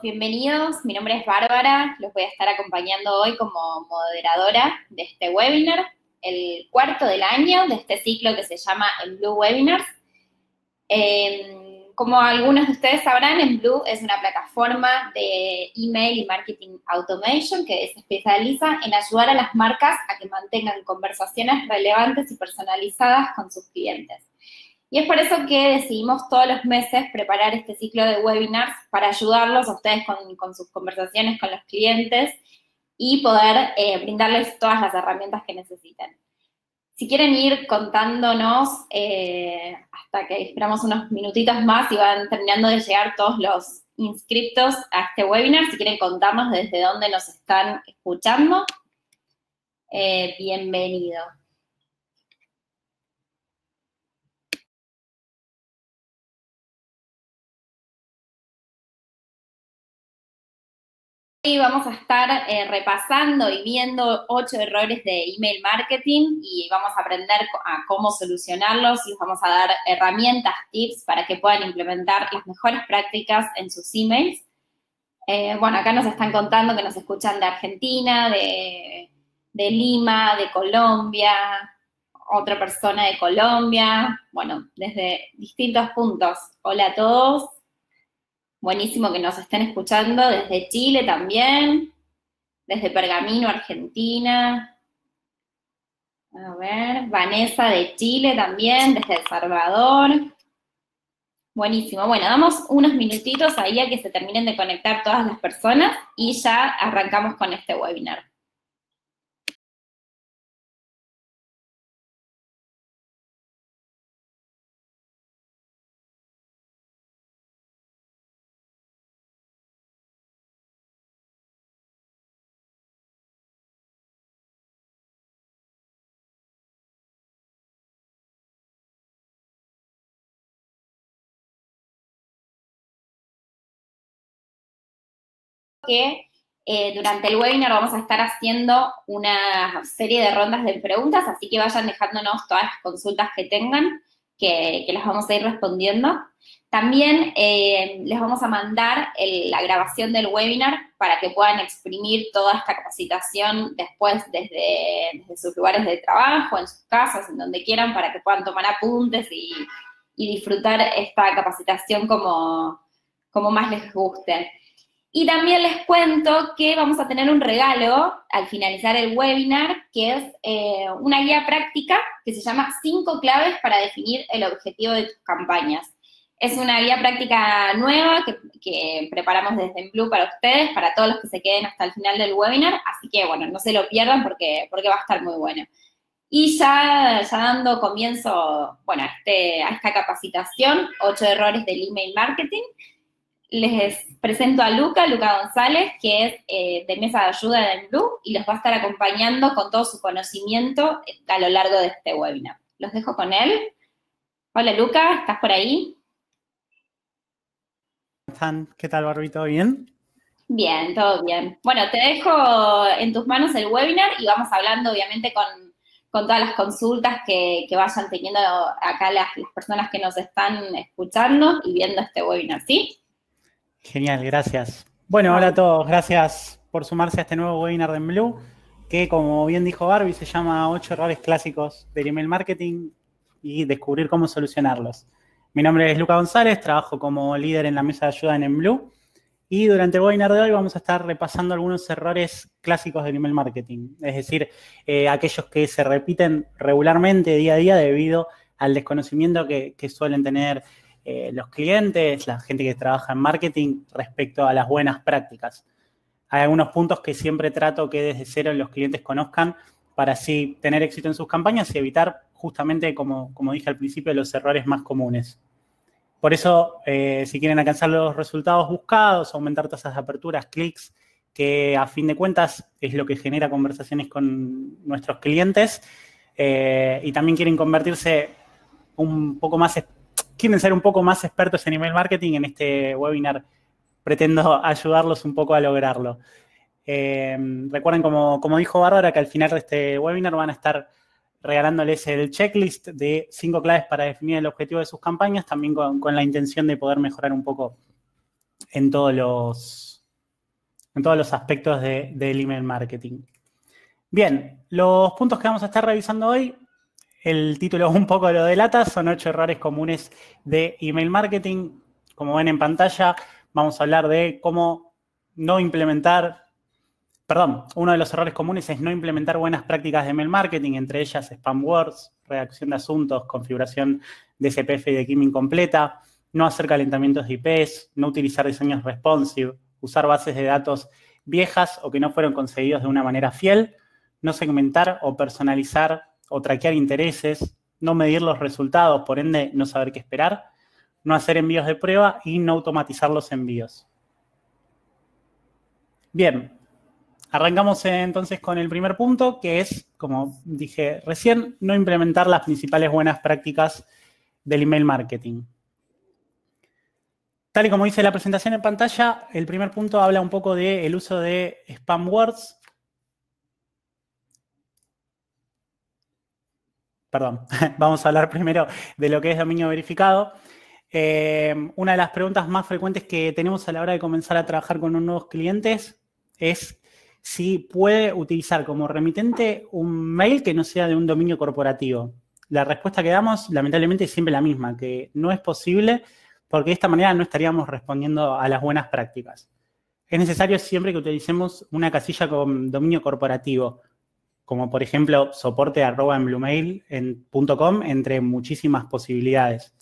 bienvenidos. Mi nombre es Bárbara, los voy a estar acompañando hoy como moderadora de este webinar, el cuarto del año de este ciclo que se llama Emblue Webinars. Como algunos de ustedes sabrán, Emblue es una plataforma de email y marketing automation que se especializa en ayudar a las marcas a que mantengan conversaciones relevantes y personalizadas con sus clientes. Y es por eso que decidimos todos los meses preparar este ciclo de webinars para ayudarlos a ustedes con sus conversaciones con los clientes y poder brindarles todas las herramientas que necesiten. Si quieren ir contándonos hasta que esperamos unos minutitos más y van terminando de llegar todos los inscriptos a este webinar, si quieren contarnos desde dónde nos están escuchando, bienvenido. Hoy vamos a estar repasando y viendo 8 errores de email marketing y vamos a aprender a cómo solucionarlos y les vamos a dar herramientas, tips para que puedan implementar las mejores prácticas en sus emails. Bueno, acá nos están contando que nos escuchan de Argentina, de Lima, de Colombia, otra persona de Colombia, bueno, desde distintos puntos. Hola a todos. Buenísimo que nos estén escuchando desde Chile también, desde Pergamino, Argentina. A ver, Vanessa de Chile también, desde El Salvador. Buenísimo. Bueno, damos unos minutitos ahí a que se terminen de conectar todas las personas y ya arrancamos con este webinar. Que durante el webinar vamos a estar haciendo una serie de rondas de preguntas, así que vayan dejándonos todas las consultas que tengan, que las vamos a ir respondiendo. También les vamos a mandar la grabación del webinar para que puedan exprimir toda esta capacitación después desde sus lugares de trabajo, en sus casas, en donde quieran, para que puedan tomar apuntes y disfrutar esta capacitación como más les guste. Y también les cuento que vamos a tener un regalo al finalizar el webinar, que es una guía práctica que se llama 5 claves para definir el objetivo de tus campañas. Es una guía práctica nueva que preparamos desde Emblue para ustedes, para todos los que se queden hasta el final del webinar, así que, bueno, no se lo pierdan porque va a estar muy bueno. Y ya dando comienzo, bueno, a esta capacitación, 8 errores del email marketing, les presento a Luca González, que es de mesa de ayuda de Emblue y los va a estar acompañando con todo su conocimiento a lo largo de este webinar. Los dejo con él. Hola Luca, ¿estás por ahí? ¿Qué tal, Barbie? ¿Todo bien? Bien, todo bien. Bueno, te dejo en tus manos el webinar y vamos hablando obviamente con todas las consultas que vayan teniendo acá las personas que nos están escuchando y viendo este webinar, ¿sí? Genial, gracias. Bueno, hola a todos. Gracias por sumarse a este nuevo webinar de Emblue, que como bien dijo Barbie, se llama 8 errores clásicos del email marketing y descubrir cómo solucionarlos. Mi nombre es Luca González, trabajo como líder en la mesa de ayuda en Emblue y durante el webinar de hoy vamos a estar repasando algunos errores clásicos del email marketing, es decir, aquellos que se repiten regularmente día a día debido al desconocimiento que suelen tener los clientes, la gente que trabaja en marketing respecto a las buenas prácticas. Hay algunos puntos que siempre trato que desde cero los clientes conozcan para así tener éxito en sus campañas y evitar justamente, como dije al principio, los errores más comunes. Por eso, si quieren alcanzar los resultados buscados, aumentar tasas de aperturas, clics, que a fin de cuentas es lo que genera conversaciones con nuestros clientes, y también quieren convertirse quieren ser un poco más expertos en email marketing, en este webinar pretendo ayudarlos un poco a lograrlo. Recuerden, como dijo Bárbara, que al final de este webinar van a estar regalándoles el checklist de 5 claves para definir el objetivo de sus campañas, también con la intención de poder mejorar un poco en todos los aspectos del email marketing. Bien, los puntos que vamos a estar revisando hoy, el título un poco lo delata, son 8 errores comunes de email marketing. Como ven en pantalla, vamos a hablar de cómo no implementar, uno de los errores comunes es no implementar buenas prácticas de email marketing, entre ellas spam words, redacción de asuntos, configuración de SPF y de KIM incompleta, no hacer calentamientos de IPs, no utilizar diseños responsive, usar bases de datos viejas o que no fueron conseguidos de una manera fiel, no segmentar o personalizar o traquear intereses, no medir los resultados, por ende no saber qué esperar, no hacer envíos de prueba y no automatizar los envíos. Bien, arrancamos entonces con el primer punto, que es, como dije recién, no implementar las principales buenas prácticas del email marketing. Tal y como dice la presentación en pantalla, el primer punto habla un poco del uso de spam words. Perdón, vamos a hablar primero de lo que es dominio verificado. Una de las preguntas más frecuentes que tenemos a la hora de comenzar a trabajar con nuevos clientes es si puede utilizar como remitente un mail que no sea de un dominio corporativo. La respuesta que damos, lamentablemente, es siempre la misma, que no es posible porque de esta manera no estaríamos respondiendo a las buenas prácticas. Es necesario siempre que utilicemos una casilla con dominio corporativo, como por ejemplo soporte@enbluemail.com, entre muchísimas posibilidades.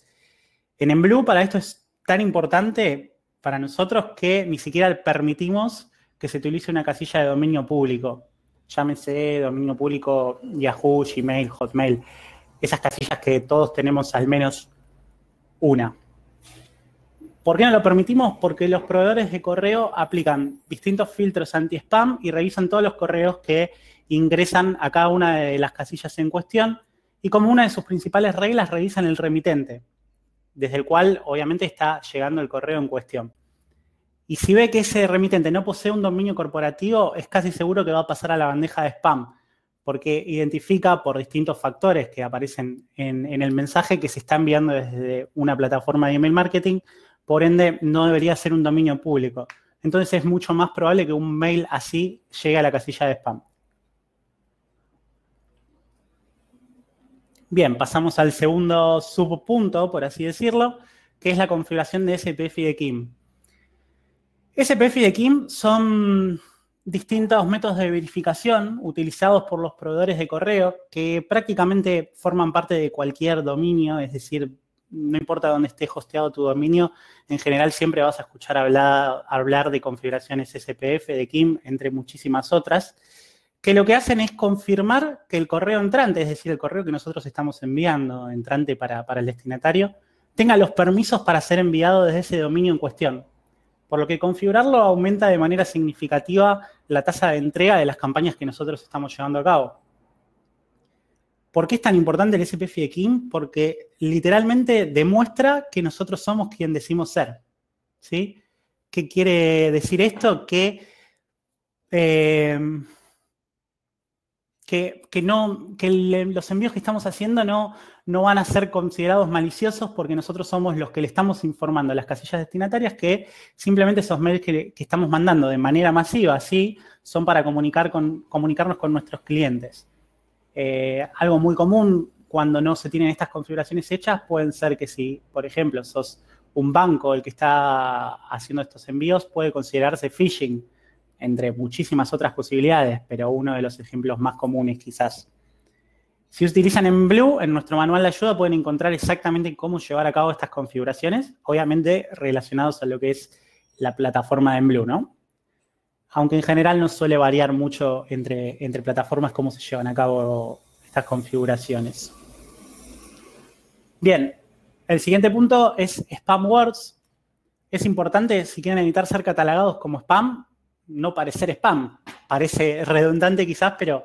En Enblue, para esto es tan importante para nosotros que ni siquiera permitimos que se utilice una casilla de dominio público. Llámese dominio público Yahoo, Gmail, Hotmail. Esas casillas que todos tenemos al menos una. ¿Por qué no lo permitimos? Porque los proveedores de correo aplican distintos filtros anti-spam y revisan todos los correos que ingresan a cada una de las casillas en cuestión y como una de sus principales reglas revisan el remitente, desde el cual obviamente está llegando el correo en cuestión. Y si ve que ese remitente no posee un dominio corporativo, es casi seguro que va a pasar a la bandeja de spam, porque identifica por distintos factores que aparecen en el mensaje que se está enviando desde una plataforma de email marketing. Por ende, no debería ser un dominio público. Entonces, es mucho más probable que un mail así llegue a la casilla de spam. Bien, pasamos al segundo subpunto, por así decirlo, que es la configuración de SPF y de KIM. SPF y de KIM son distintos métodos de verificación utilizados por los proveedores de correo que prácticamente forman parte de cualquier dominio, es decir, no importa dónde esté hosteado tu dominio, en general siempre vas a escuchar hablar de configuraciones SPF, de KIM, entre muchísimas otras, que lo que hacen es confirmar que el correo entrante, es decir, el correo que nosotros estamos enviando, entrante para el destinatario, tenga los permisos para ser enviado desde ese dominio en cuestión. Por lo que configurarlo aumenta de manera significativa la tasa de entrega de las campañas que nosotros estamos llevando a cabo. ¿Por qué es tan importante el SPF de KIM? Porque literalmente demuestra que nosotros somos quien decimos ser. ¿Sí? ¿Qué quiere decir esto? Que los envíos que estamos haciendo no van a ser considerados maliciosos porque nosotros somos los que le estamos informando a las casillas destinatarias que simplemente esos mails que estamos mandando de manera masiva, ¿sí? Son para comunicarnos con nuestros clientes. Algo muy común cuando no se tienen estas configuraciones hechas pueden ser que si, por ejemplo, sos un banco el que está haciendo estos envíos, puede considerarse phishing, entre muchísimas otras posibilidades, pero uno de los ejemplos más comunes quizás. Si utilizan Enblue, en nuestro manual de ayuda pueden encontrar exactamente cómo llevar a cabo estas configuraciones, obviamente relacionados a lo que es la plataforma de Enblue, ¿no? Aunque en general no suele variar mucho entre plataformas cómo se llevan a cabo estas configuraciones. Bien, el siguiente punto es spam words. Es importante, si quieren evitar ser catalogados como spam, no parecer spam. Parece redundante quizás, pero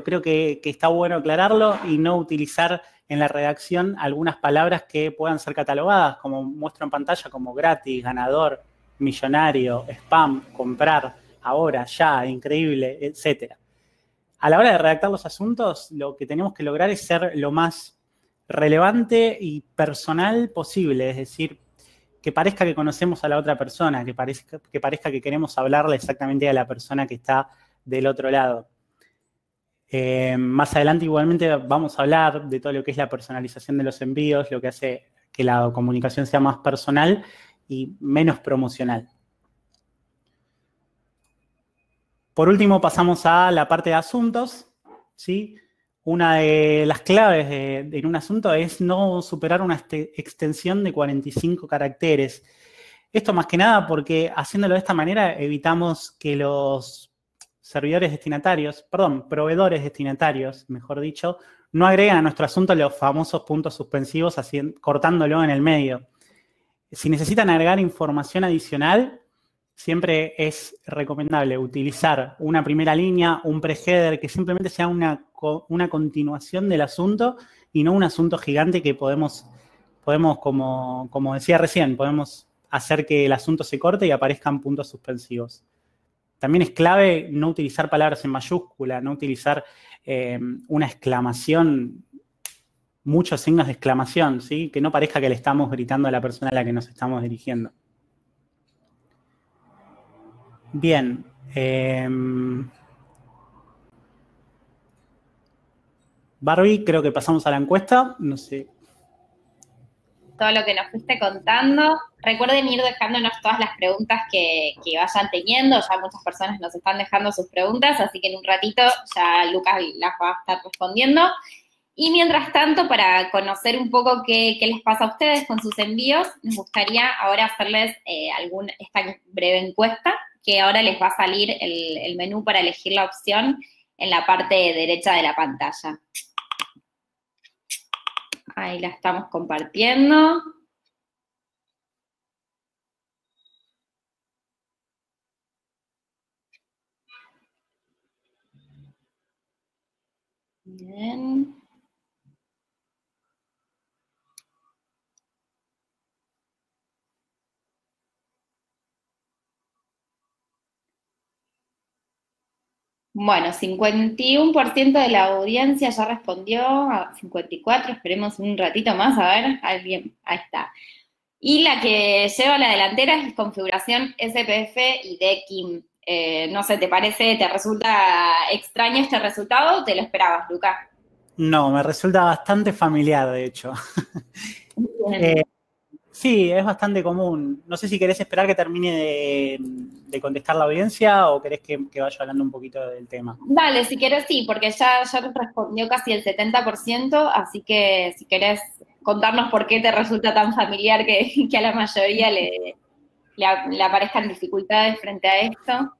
creo que está bueno aclararlo y no utilizar en la redacción algunas palabras que puedan ser catalogadas, como muestro en pantalla, como gratis, ganador, millonario, spam, comprar, ahora, ya, increíble, etc. A la hora de redactar los asuntos, lo que tenemos que lograr es ser lo más relevante y personal posible, es decir, que parezca que conocemos a la otra persona, que parezca que queremos hablarle exactamente a la persona que está del otro lado. Más adelante igualmente vamos a hablar de todo lo que es la personalización de los envíos, lo que hace que la comunicación sea más personal y menos promocional. Por último, pasamos a la parte de asuntos, ¿sí? Una de las claves en un asunto es no superar una extensión de 45 caracteres. Esto más que nada porque haciéndolo de esta manera evitamos que los proveedores destinatarios, mejor dicho, no agreguen a nuestro asunto los famosos puntos suspensivos cortándolo en el medio. Si necesitan agregar información adicional, siempre es recomendable utilizar una primera línea, un pre-header, que simplemente sea una continuación del asunto y no un asunto gigante que podemos como decía recién, podemos hacer que el asunto se corte y aparezcan puntos suspensivos. También es clave no utilizar palabras en mayúscula, no utilizar una exclamación, muchos signos de exclamación, ¿sí? Que no parezca que le estamos gritando a la persona a la que nos estamos dirigiendo. Bien. Barbie, creo que pasamos a la encuesta. No sé. Todo lo que nos fuiste contando. Recuerden ir dejándonos todas las preguntas que vayan teniendo. Ya muchas personas nos están dejando sus preguntas, así que en un ratito ya Lucas las va a estar respondiendo. Y mientras tanto, para conocer un poco qué les pasa a ustedes con sus envíos, nos gustaría ahora hacerles esta breve encuesta, que ahora les va a salir el menú para elegir la opción en la parte derecha de la pantalla. Ahí la estamos compartiendo. Bien. Bueno, 51% de la audiencia ya respondió, a 54%, esperemos un ratito más, a ver, ahí está. Y la que lleva la delantera es configuración SPF y DKIM. No sé, ¿te parece, te resulta extraño este resultado o te lo esperabas, Lucas? No, me resulta bastante familiar, de hecho. Sí, es bastante común. No sé si querés esperar que termine de contestar la audiencia o querés que vaya hablando un poquito del tema. Dale, si querés sí, porque ya respondió casi el 70%, así que si querés contarnos por qué te resulta tan familiar que a la mayoría le aparezcan dificultades frente a esto.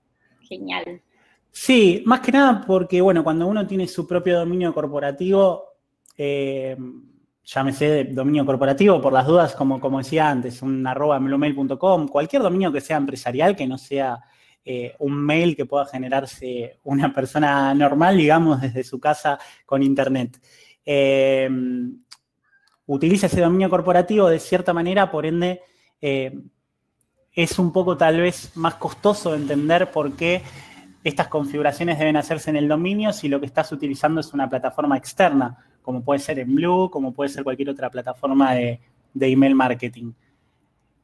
Genial. Sí, más que nada porque, bueno, cuando uno tiene su propio dominio corporativo, llámese dominio corporativo, por las dudas, como decía antes, un @bluemail.com, cualquier dominio que sea empresarial, que no sea un mail que pueda generarse una persona normal, digamos, desde su casa con internet. Utiliza ese dominio corporativo de cierta manera, por ende, es un poco tal vez más costoso de entender por qué estas configuraciones deben hacerse en el dominio si lo que estás utilizando es una plataforma externa, como puede ser Emblue, como puede ser cualquier otra plataforma de email marketing.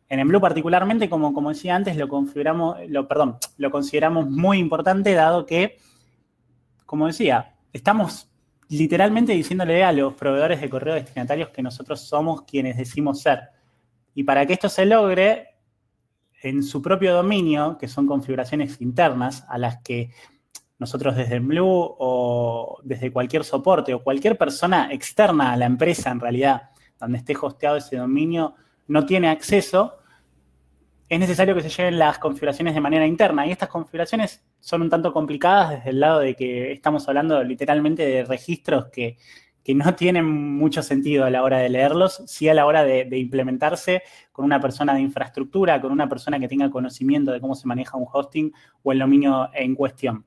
En Emblue particularmente, como decía antes, lo consideramos muy importante, dado que, como decía, estamos literalmente diciéndole a los proveedores de correo destinatarios que nosotros somos quienes decimos ser. Y para que esto se logre, en su propio dominio, que son configuraciones internas a las que nosotros desde Emblue o desde cualquier soporte o cualquier persona externa a la empresa, en realidad, donde esté hosteado ese dominio, no tiene acceso, es necesario que se lleven las configuraciones de manera interna. Y estas configuraciones son un tanto complicadas desde el lado de que estamos hablando literalmente de registros que no tienen mucho sentido a la hora de leerlos, sí a la hora de implementarse con una persona de infraestructura, con una persona que tenga conocimiento de cómo se maneja un hosting o el dominio en cuestión.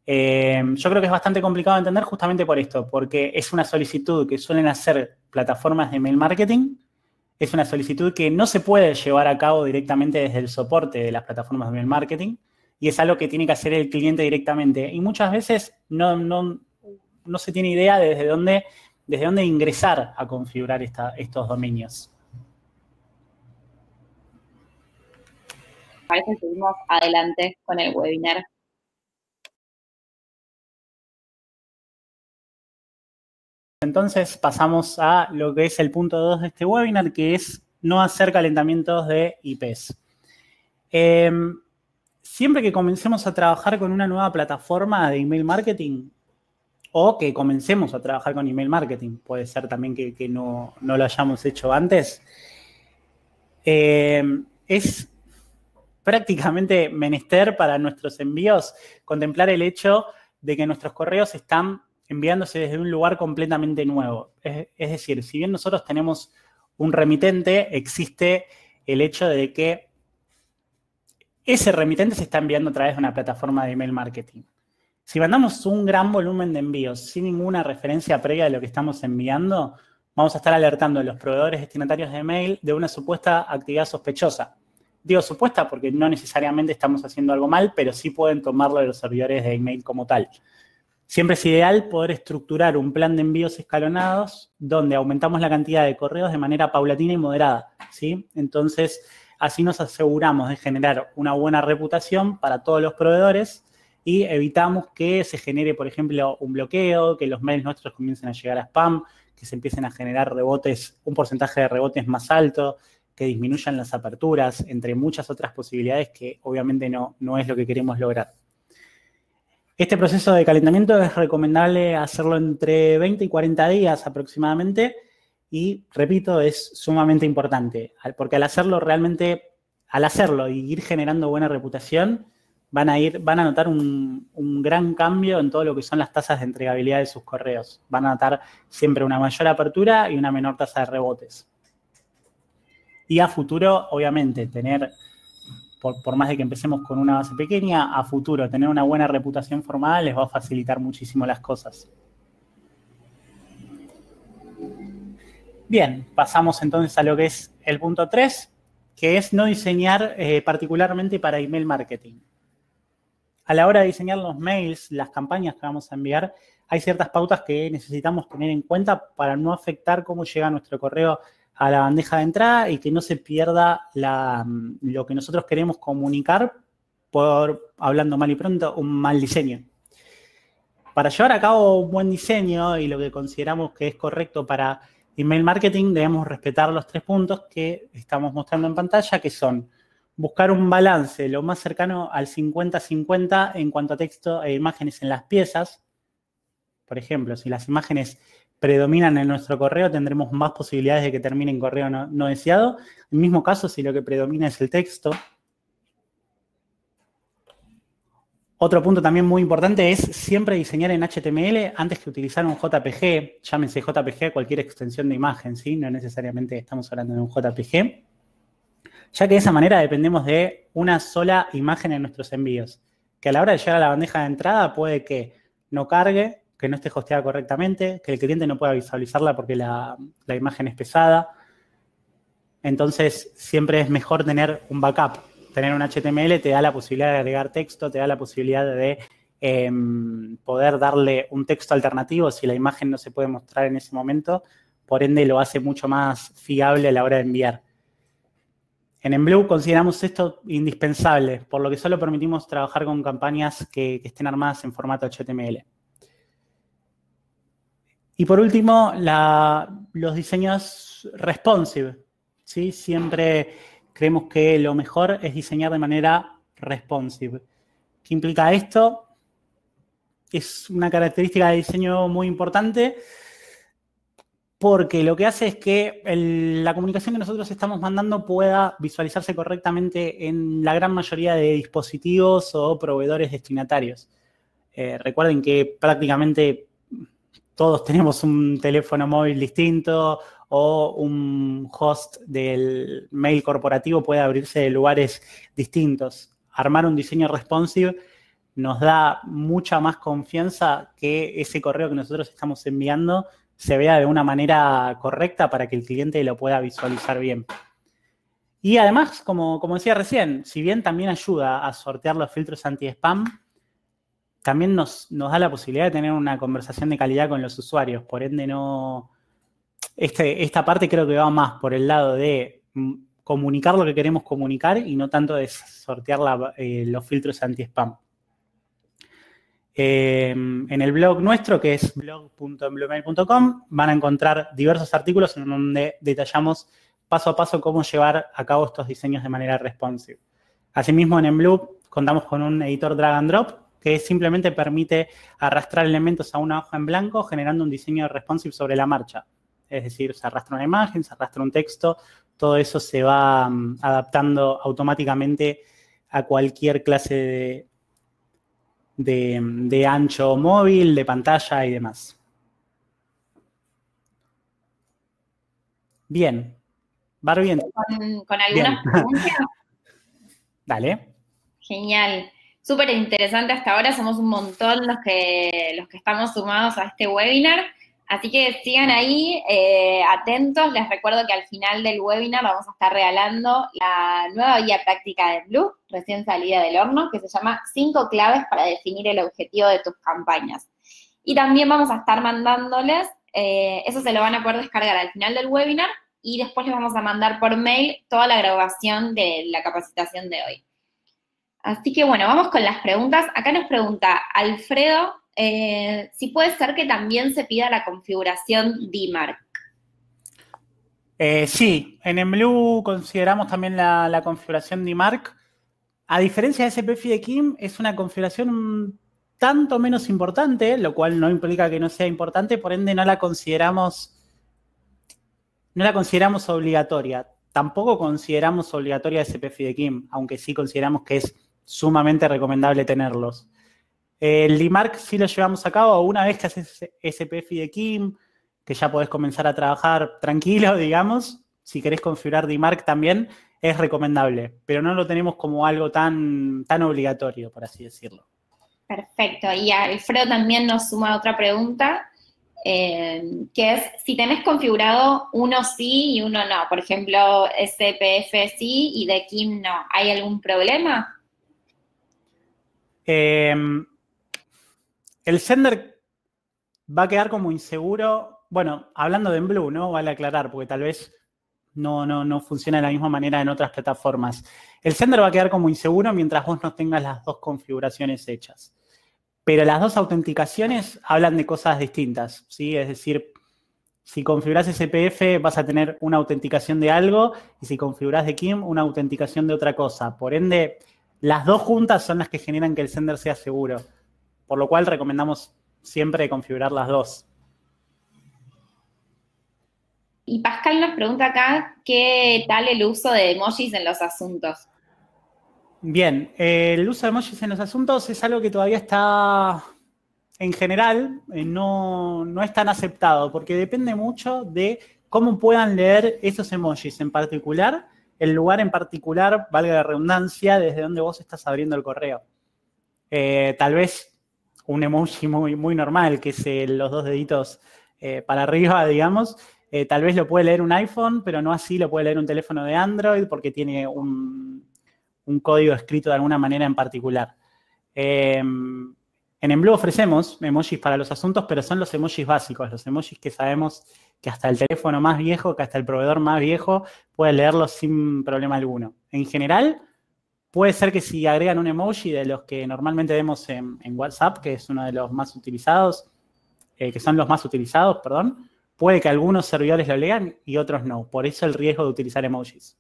Yo creo que es bastante complicado de entender justamente por esto, porque es una solicitud que suelen hacer plataformas de mail marketing, es una solicitud que no se puede llevar a cabo directamente desde el soporte de las plataformas de mail marketing, y es algo que tiene que hacer el cliente directamente. Y muchas veces no se tiene idea de desde dónde ingresar a configurar estos dominios. parece que seguimos adelante con el webinar. Entonces pasamos a lo que es el punto 2 de este webinar, que es no hacer calentamientos de IPs. Siempre que comencemos a trabajar con una nueva plataforma de email marketing, o que comencemos a trabajar con email marketing, puede ser también que no lo hayamos hecho antes, es prácticamente menester para nuestros envíos contemplar el hecho de que nuestros correos están enviándose desde un lugar completamente nuevo. Es decir, si bien nosotros tenemos un remitente, existe el hecho de que ese remitente se está enviando a través de una plataforma de email marketing. Si mandamos un gran volumen de envíos sin ninguna referencia previa de lo que estamos enviando, vamos a estar alertando a los proveedores destinatarios de email de una supuesta actividad sospechosa. Digo supuesta porque no necesariamente estamos haciendo algo mal, pero sí pueden tomarlo de los servidores de email como tal. Siempre es ideal poder estructurar un plan de envíos escalonados donde aumentamos la cantidad de correos de manera paulatina y moderada, ¿sí? Entonces, así nos aseguramos de generar una buena reputación para todos los proveedores y evitamos que se genere, por ejemplo, un bloqueo, que los mails nuestros comiencen a llegar a spam, que se empiecen a generar rebotes, un porcentaje de rebotes más alto, que disminuyan las aperturas, entre muchas otras posibilidades que obviamente no es lo que queremos lograr. Este proceso de calentamiento es recomendable hacerlo entre 20 y 40 días aproximadamente y, repito, es sumamente importante porque al hacerlo y ir generando buena reputación, van a notar un gran cambio en todo lo que son las tasas de entregabilidad de sus correos. Van a notar siempre una mayor apertura y una menor tasa de rebotes. Y a futuro, obviamente, tener, por más de que empecemos con una base pequeña, a futuro tener una buena reputación formal les va a facilitar muchísimo las cosas. Bien, pasamos entonces a lo que es el punto 3, que es no diseñar particularmente para email marketing. A la hora de diseñar los mails, las campañas que vamos a enviar, hay ciertas pautas que necesitamos tener en cuenta para no afectar cómo llega nuestro correo a la bandeja de entrada y que no se pierda lo que nosotros queremos comunicar por, hablando mal y pronto, un mal diseño. Para llevar a cabo un buen diseño y lo que consideramos que es correcto para email marketing, debemos respetar los 3 puntos que estamos mostrando en pantalla, que son buscar un balance lo más cercano al 50-50 en cuanto a texto e imágenes en las piezas. Por ejemplo, si las imágenes predominan en nuestro correo, tendremos más posibilidades de que termine en correo no deseado. En el mismo caso, si lo que predomina es el texto. Otro punto también muy importante es siempre diseñar en HTML antes que utilizar un JPG. Llámense JPG cualquier extensión de imagen, ¿sí? No necesariamente estamos hablando de un JPG. Ya que de esa manera dependemos de una sola imagen en nuestros envíos. Que a la hora de llegar a la bandeja de entrada puede que no cargue, que no esté hosteada correctamente, que el cliente no pueda visualizarla porque la imagen es pesada. Entonces, siempre es mejor tener un backup. Tener un HTML te da la posibilidad de agregar texto, te da la posibilidad de poder darle un texto alternativo si la imagen no se puede mostrar en ese momento. Por ende, lo hace mucho más fiable a la hora de enviar. En Emblue consideramos esto indispensable, por lo que solo permitimos trabajar con campañas que estén armadas en formato HTML. Y por último, los diseños responsive, ¿sí? Siempre creemos que lo mejor es diseñar de manera responsive. ¿Qué implica esto? Es una característica de diseño muy importante porque lo que hace es que la comunicación que nosotros estamos mandando pueda visualizarse correctamente en la gran mayoría de dispositivos o proveedores destinatarios. Recuerden que prácticamente todos tenemos un teléfono móvil distinto o un host del mail corporativo puede abrirse de lugares distintos. Armar un diseño responsive nos da mucha más confianza que ese correo que nosotros estamos enviando se vea de una manera correcta para que el cliente lo pueda visualizar bien. Y además, como decía recién, si bien también ayuda a sortear los filtros anti-spam, también nos da la posibilidad de tener una conversación de calidad con los usuarios. Por ende, esta parte creo que va más por el lado de comunicar lo que queremos comunicar y no tanto de sortear los filtros anti-spam. En el blog nuestro, que es blog.embluemail.com, van a encontrar diversos artículos en donde detallamos paso a paso cómo llevar a cabo estos diseños de manera responsive. Asimismo, en Emblue contamos con un editor drag and drop que simplemente permite arrastrar elementos a una hoja en blanco generando un diseño responsive sobre la marcha. Es decir, se arrastra una imagen, se arrastra un texto, todo eso se va adaptando automáticamente a cualquier clase de ancho móvil, de pantalla y demás. Bien. Barbie. ¿Con algunas preguntas? Dale. Genial. Súper interesante hasta ahora. Somos un montón los que estamos sumados a este webinar. Así que sigan ahí atentos. Les recuerdo que al final del webinar vamos a estar regalando la nueva guía práctica de Emblue, recién salida del horno, que se llama 5 claves para definir el objetivo de tus campañas. Y también vamos a estar mandándoles, eso se lo van a poder descargar al final del webinar, y después les vamos a mandar por mail toda la grabación de la capacitación de hoy. Así que bueno, vamos con las preguntas. Acá nos pregunta Alfredo, si puede ser que también se pida la configuración DMARC. Sí, en Emblue consideramos también la configuración DMARC. A diferencia de SPF y de KIM, es una configuración un tanto menos importante, lo cual no implica que no sea importante, por ende no la consideramos obligatoria. Tampoco consideramos obligatoria SPF y de KIM, aunque sí consideramos que es sumamente recomendable tenerlos. El DMARC sí lo llevamos a cabo una vez que haces SPF y de KIM, que ya podés comenzar a trabajar tranquilo, digamos. Si querés configurar DMARC también, es recomendable, pero no lo tenemos como algo tan obligatorio, por así decirlo. Perfecto. Y Alfredo también nos suma otra pregunta, que es, si tenés configurado uno sí y uno no, por ejemplo, SPF sí y de KIM no, ¿hay algún problema? El sender va a quedar como inseguro. Bueno, hablando de Emblue, ¿no? Vale aclarar, porque tal vez no funciona de la misma manera en otras plataformas. El sender va a quedar como inseguro mientras vos no tengas las dos configuraciones hechas. Pero las dos autenticaciones hablan de cosas distintas, ¿sí? Es decir, si configurás SPF vas a tener una autenticación de algo y si configurás de KIM una autenticación de otra cosa. Por ende, las dos juntas son las que generan que el sender sea seguro. Por lo cual recomendamos siempre configurar las dos. Y Pascal nos pregunta acá, ¿qué tal el uso de emojis en los asuntos? Bien, el uso de emojis en los asuntos es algo que todavía está, en general, no es tan aceptado, porque depende mucho de cómo puedan leer esos emojis en particular, el lugar en particular, valga la redundancia, desde donde vos estás abriendo el correo. Tal vez un emoji muy normal, que es los dos deditos para arriba, digamos, tal vez lo puede leer un iPhone, pero no así lo puede leer un teléfono de Android, porque tiene un código escrito de alguna manera en particular. En Emblue ofrecemos emojis para los asuntos, pero son los emojis básicos, los emojis que sabemos que hasta el teléfono más viejo, que hasta el proveedor más viejo puede leerlos sin problema alguno. En general, puede ser que si agregan un emoji de los que normalmente vemos en WhatsApp, que es uno de los más utilizados, que son los más utilizados, perdón, puede que algunos servidores lo lean y otros no. Por eso el riesgo de utilizar emojis.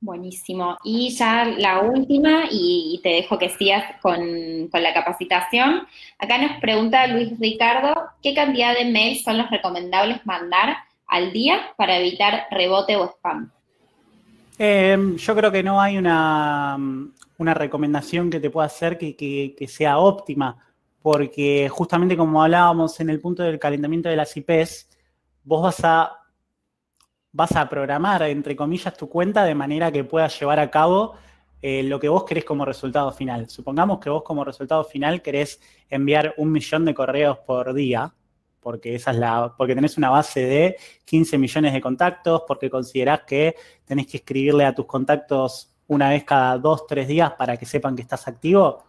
Buenísimo. Y ya la última, y te dejo que sigas con la capacitación. Acá nos pregunta Luis Ricardo, ¿qué cantidad de mails son los recomendables mandar al día para evitar rebote o spam? Yo creo que no hay una recomendación que te pueda hacer que sea óptima, porque justamente como hablábamos en el punto del calentamiento de las IPs, vos vas a programar, entre comillas, tu cuenta de manera que puedas llevar a cabo lo que vos querés como resultado final. Supongamos que vos como resultado final querés enviar 1 millón de correos por día, porque porque tenés una base de 15 millones de contactos, porque considerás que tenés que escribirle a tus contactos una vez cada 2, 3 días para que sepan que estás activo.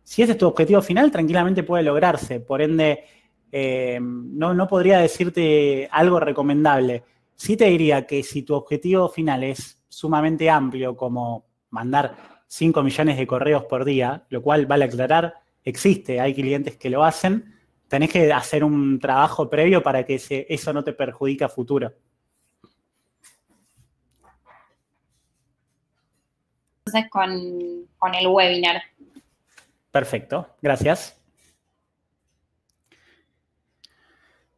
Si ese es tu objetivo final, tranquilamente puede lograrse. Por ende, no podría decirte algo recomendable. Sí te diría que si tu objetivo final es sumamente amplio, como mandar 5 millones de correos por día, lo cual vale aclarar, existe, hay clientes que lo hacen, tenés que hacer un trabajo previo para que eso no te perjudique a futuro. Entonces, con el webinar. Perfecto, gracias.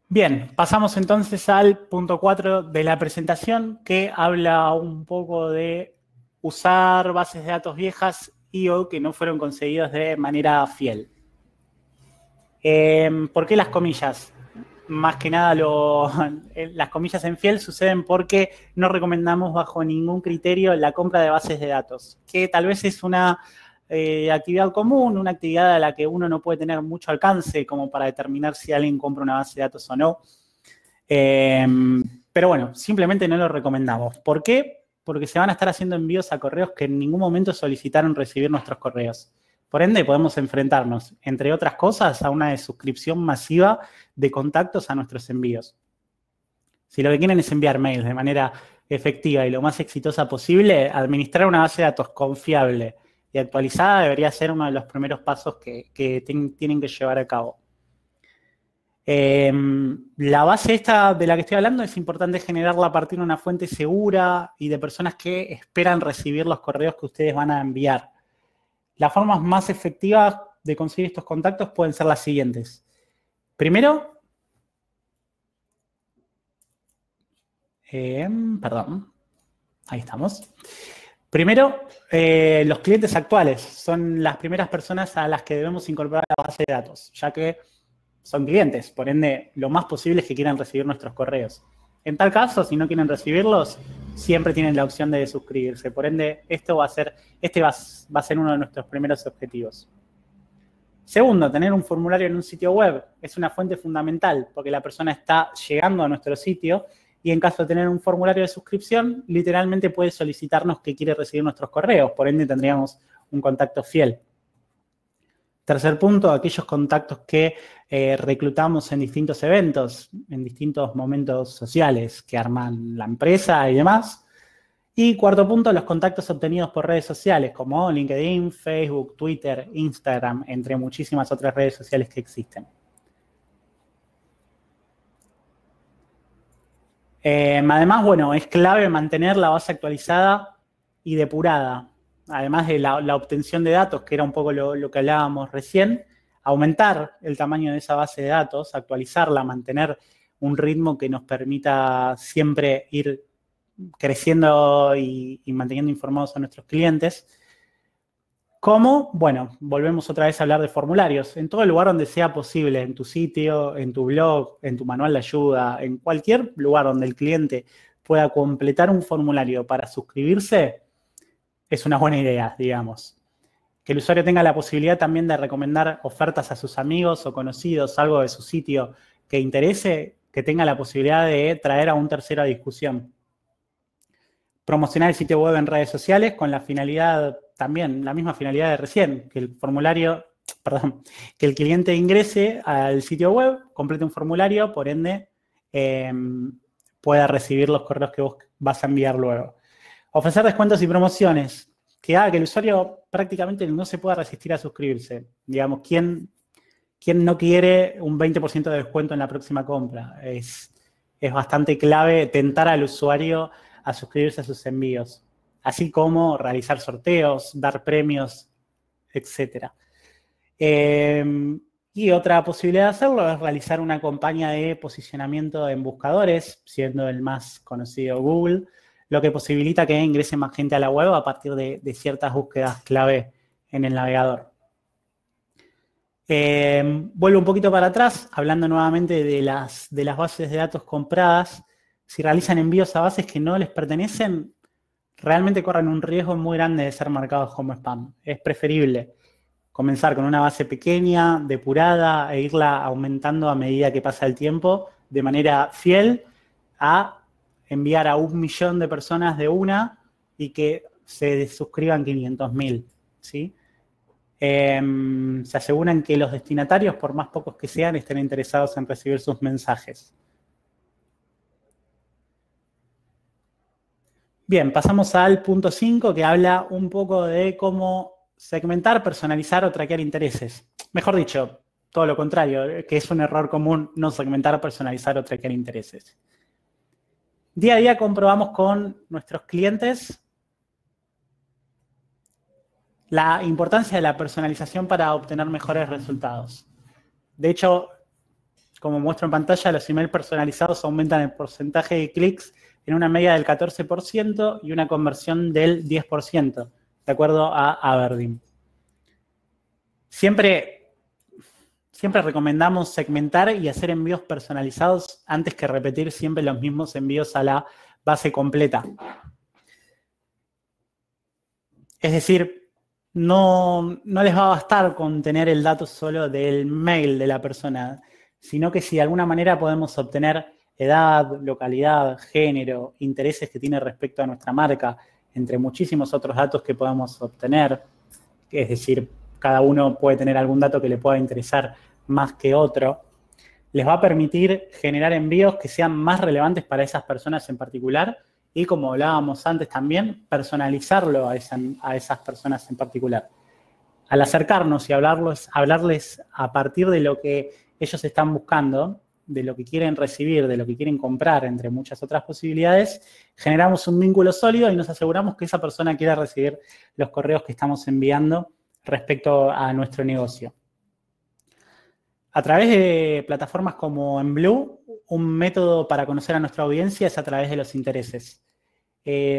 Bien, pasamos entonces al punto 4 de la presentación, que habla un poco de usar bases de datos viejas y o que no fueron conseguidas de manera fiel. ¿Por qué las comillas? Más que nada, las comillas en fiel suceden porque no recomendamos bajo ningún criterio la compra de bases de datos, que tal vez es una actividad común, una actividad a la que uno no puede tener mucho alcance como para determinar si alguien compra una base de datos o no. Pero bueno, simplemente no lo recomendamos. ¿Por qué? Porque se van a estar haciendo envíos a correos que en ningún momento solicitaron recibir nuestros correos. Por ende, podemos enfrentarnos, entre otras cosas, a una suscripción masiva de contactos a nuestros envíos. Si lo que quieren es enviar mails de manera efectiva y lo más exitosa posible, administrar una base de datos confiable y actualizada debería ser uno de los primeros pasos que tienen que llevar a cabo. La base esta de la que estoy hablando es importante generarla a partir de una fuente segura y de personas que esperan recibir los correos que ustedes van a enviar. Las formas más efectivas de conseguir estos contactos pueden ser las siguientes. Primero, perdón, ahí estamos. Primero, los clientes actuales son las primeras personas a las que debemos incorporar a la base de datos, ya que son clientes, por ende, lo más posible es que quieran recibir nuestros correos. En tal caso, si no quieren recibirlos, siempre tienen la opción de suscribirse. Por ende, este va a ser uno de nuestros primeros objetivos. Segundo, tener un formulario en un sitio web es una fuente fundamental porque la persona está llegando a nuestro sitio y en caso de tener un formulario de suscripción, literalmente puede solicitarnos que quiere recibir nuestros correos. Por ende, tendríamos un contacto fiel. Tercer punto, aquellos contactos que reclutamos en distintos eventos, en distintos momentos sociales que arman la empresa y demás. Y cuarto punto, los contactos obtenidos por redes sociales como LinkedIn, Facebook, Twitter, Instagram, entre muchísimas otras redes sociales que existen. Además, bueno, es clave mantener la base actualizada y depurada. Además de la obtención de datos, que era un poco lo que hablábamos recién, aumentar el tamaño de esa base de datos, actualizarla, mantener un ritmo que nos permita siempre ir creciendo y manteniendo informados a nuestros clientes. ¿Cómo? Bueno, volvemos otra vez a hablar de formularios. En todo lugar donde sea posible, en tu sitio, en tu blog, en tu manual de ayuda, en cualquier lugar donde el cliente pueda completar un formulario para suscribirse, es una buena idea, digamos. Que el usuario tenga la posibilidad también de recomendar ofertas a sus amigos o conocidos, algo de su sitio que interese, que tenga la posibilidad de traer a un tercero a discusión. Promocionar el sitio web en redes sociales con la finalidad, también la misma finalidad de recién, que el que el cliente ingrese al sitio web, complete un formulario, por ende, pueda recibir los correos que vos vas a enviar luego. Ofrecer descuentos y promociones, que haga que el usuario prácticamente no se pueda resistir a suscribirse. Digamos, ¿quién no quiere un 20% de descuento en la próxima compra? Es bastante clave tentar al usuario a suscribirse a sus envíos, así como realizar sorteos, dar premios, etc. Y otra posibilidad de hacerlo es realizar una campaña de posicionamiento en buscadores, siendo el más conocido Google, lo que posibilita que ingrese más gente a la web a partir de ciertas búsquedas clave en el navegador. Vuelvo un poquito para atrás, hablando nuevamente de las bases de datos compradas. Si realizan envíos a bases que no les pertenecen, realmente corren un riesgo muy grande de ser marcados como spam. Es preferible comenzar con una base pequeña, depurada, e irla aumentando a medida que pasa el tiempo, de manera fiel, a enviar a 1 millón de personas de una y que se suscriban 500.000, ¿sí? Se aseguran que los destinatarios, por más pocos que sean, estén interesados en recibir sus mensajes. Bien, pasamos al punto 5, que habla un poco de cómo segmentar, personalizar o traquear intereses. Mejor dicho, todo lo contrario, que es un error común no segmentar, personalizar o traquear intereses. Día a día comprobamos con nuestros clientes la importancia de la personalización para obtener mejores resultados. De hecho, como muestro en pantalla, los emails personalizados aumentan el porcentaje de clics en una media del 14% y una conversión del 10%, de acuerdo a Aberdeen. Siempre recomendamos segmentar y hacer envíos personalizados antes que repetir siempre los mismos envíos a la base completa. Es decir, no les va a bastar con tener el dato solo del mail de la persona, sino que si de alguna manera podemos obtener edad, localidad, género, intereses que tiene respecto a nuestra marca, entre muchísimos otros datos que podamos obtener, es decir, cada uno puede tener algún dato que le pueda interesar más que otro, les va a permitir generar envíos que sean más relevantes para esas personas en particular y, como hablábamos antes también, personalizarlo a esas personas en particular. Al acercarnos y hablarles a partir de lo que ellos están buscando, de lo que quieren recibir, de lo que quieren comprar, entre muchas otras posibilidades, generamos un vínculo sólido y nos aseguramos que esa persona quiera recibir los correos que estamos enviando respecto a nuestro negocio. A través de plataformas como Enblue, un método para conocer a nuestra audiencia es a través de los intereses.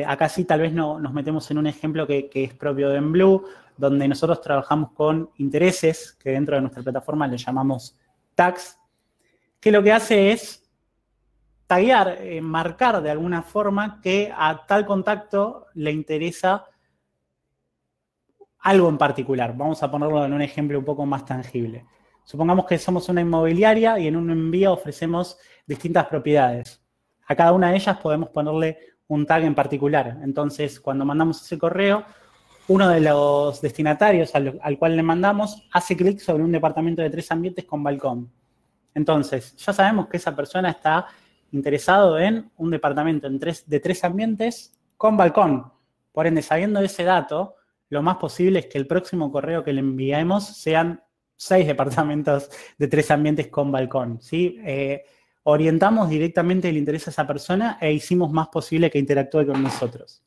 Acá sí tal vez nos metemos en un ejemplo que es propio de Enblue, donde nosotros trabajamos con intereses, que dentro de nuestra plataforma le llamamos tags, que lo que hace es taguear, marcar de alguna forma que a tal contacto le interesa algo en particular. Vamos a ponerlo en un ejemplo un poco más tangible. Supongamos que somos una inmobiliaria y en un envío ofrecemos distintas propiedades. A cada una de ellas podemos ponerle un tag en particular. Entonces, cuando mandamos ese correo, uno de los destinatarios al cual le mandamos hace clic sobre un departamento de 3 ambientes con balcón. Entonces, ya sabemos que esa persona está interesado en un departamento de 3 ambientes con balcón. Por ende, sabiendo ese dato, lo más posible es que el próximo correo que le enviemos sean 6 departamentos de 3 ambientes con balcón, ¿sí? Orientamos directamente el interés a esa persona e hicimos más posible que interactúe con nosotros.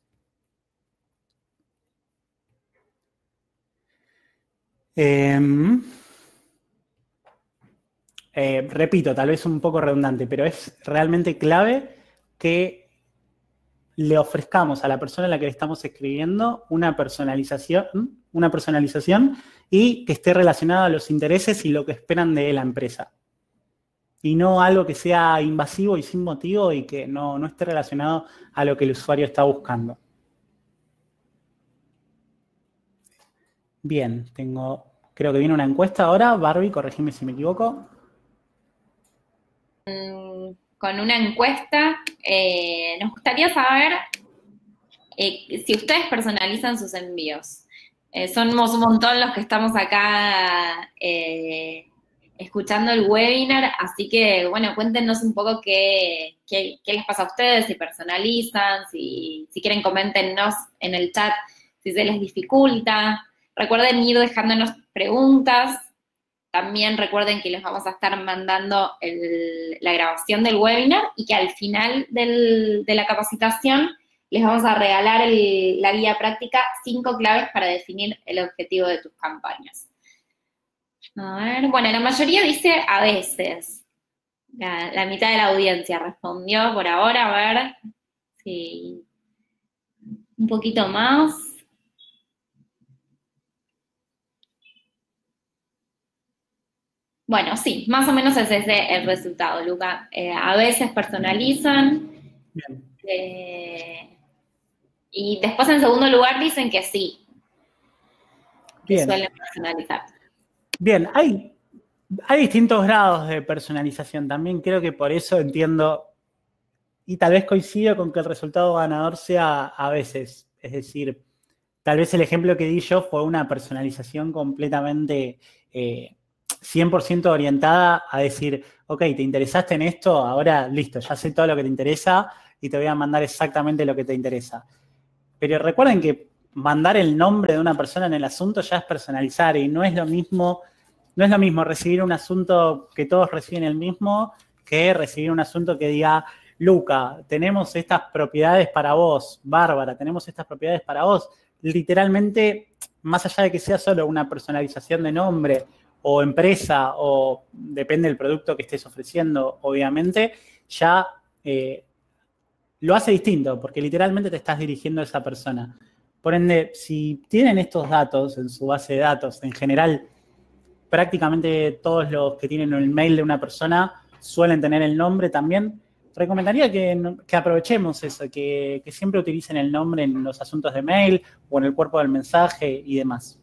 Repito, tal vez un poco redundante, pero es realmente clave que le ofrezcamos a la persona a la que le estamos escribiendo una personalización y que esté relacionada a los intereses y lo que esperan de la empresa. Y no algo que sea invasivo y sin motivo y que no esté relacionado a lo que el usuario está buscando. Bien, creo que viene una encuesta ahora. Barbie, corregime si me equivoco. Con una encuesta, nos gustaría saber si ustedes personalizan sus envíos. Somos un montón los que estamos acá escuchando el webinar, así que, bueno, cuéntenos un poco qué les pasa a ustedes, si personalizan, si quieren coméntenos en el chat si se les dificulta. Recuerden ir dejándonos preguntas. También recuerden que les vamos a estar mandando la grabación del webinar y que al final de la capacitación les vamos a regalar la guía práctica 5 claves para definir el objetivo de tus campañas. A ver, bueno, la mayoría dice a veces. La mitad de la audiencia respondió por ahora, a ver si un poquito más. Bueno, sí, más o menos es ese el resultado, Luca. A veces personalizan. Bien. Y después, en segundo lugar, dicen que sí. Bien. Que suelen personalizar. Bien, hay distintos grados de personalización. También creo que por eso entiendo y tal vez coincido con que el resultado ganador sea a veces. Es decir, tal vez el ejemplo que di yo fue una personalización completamente 100% orientada a decir, ok, te interesaste en esto, ahora listo, ya sé todo lo que te interesa, y te voy a mandar exactamente lo que te interesa. Pero recuerden que mandar el nombre de una persona en el asunto ya es personalizar y no es lo mismo recibir un asunto que todos reciben el mismo que recibir un asunto que diga, Luca, tenemos estas propiedades para vos, Bárbara, tenemos estas propiedades para vos. Literalmente, más allá de que sea solo una personalización de nombre o empresa o depende del producto que estés ofreciendo, obviamente, ya lo hace distinto porque literalmente te estás dirigiendo a esa persona. Por ende, si tienen estos datos en su base de datos, en general, prácticamente todos los que tienen el mail de una persona suelen tener el nombre también. Recomendaría que aprovechemos eso, que siempre utilicen el nombre en los asuntos de mail o en el cuerpo del mensaje y demás.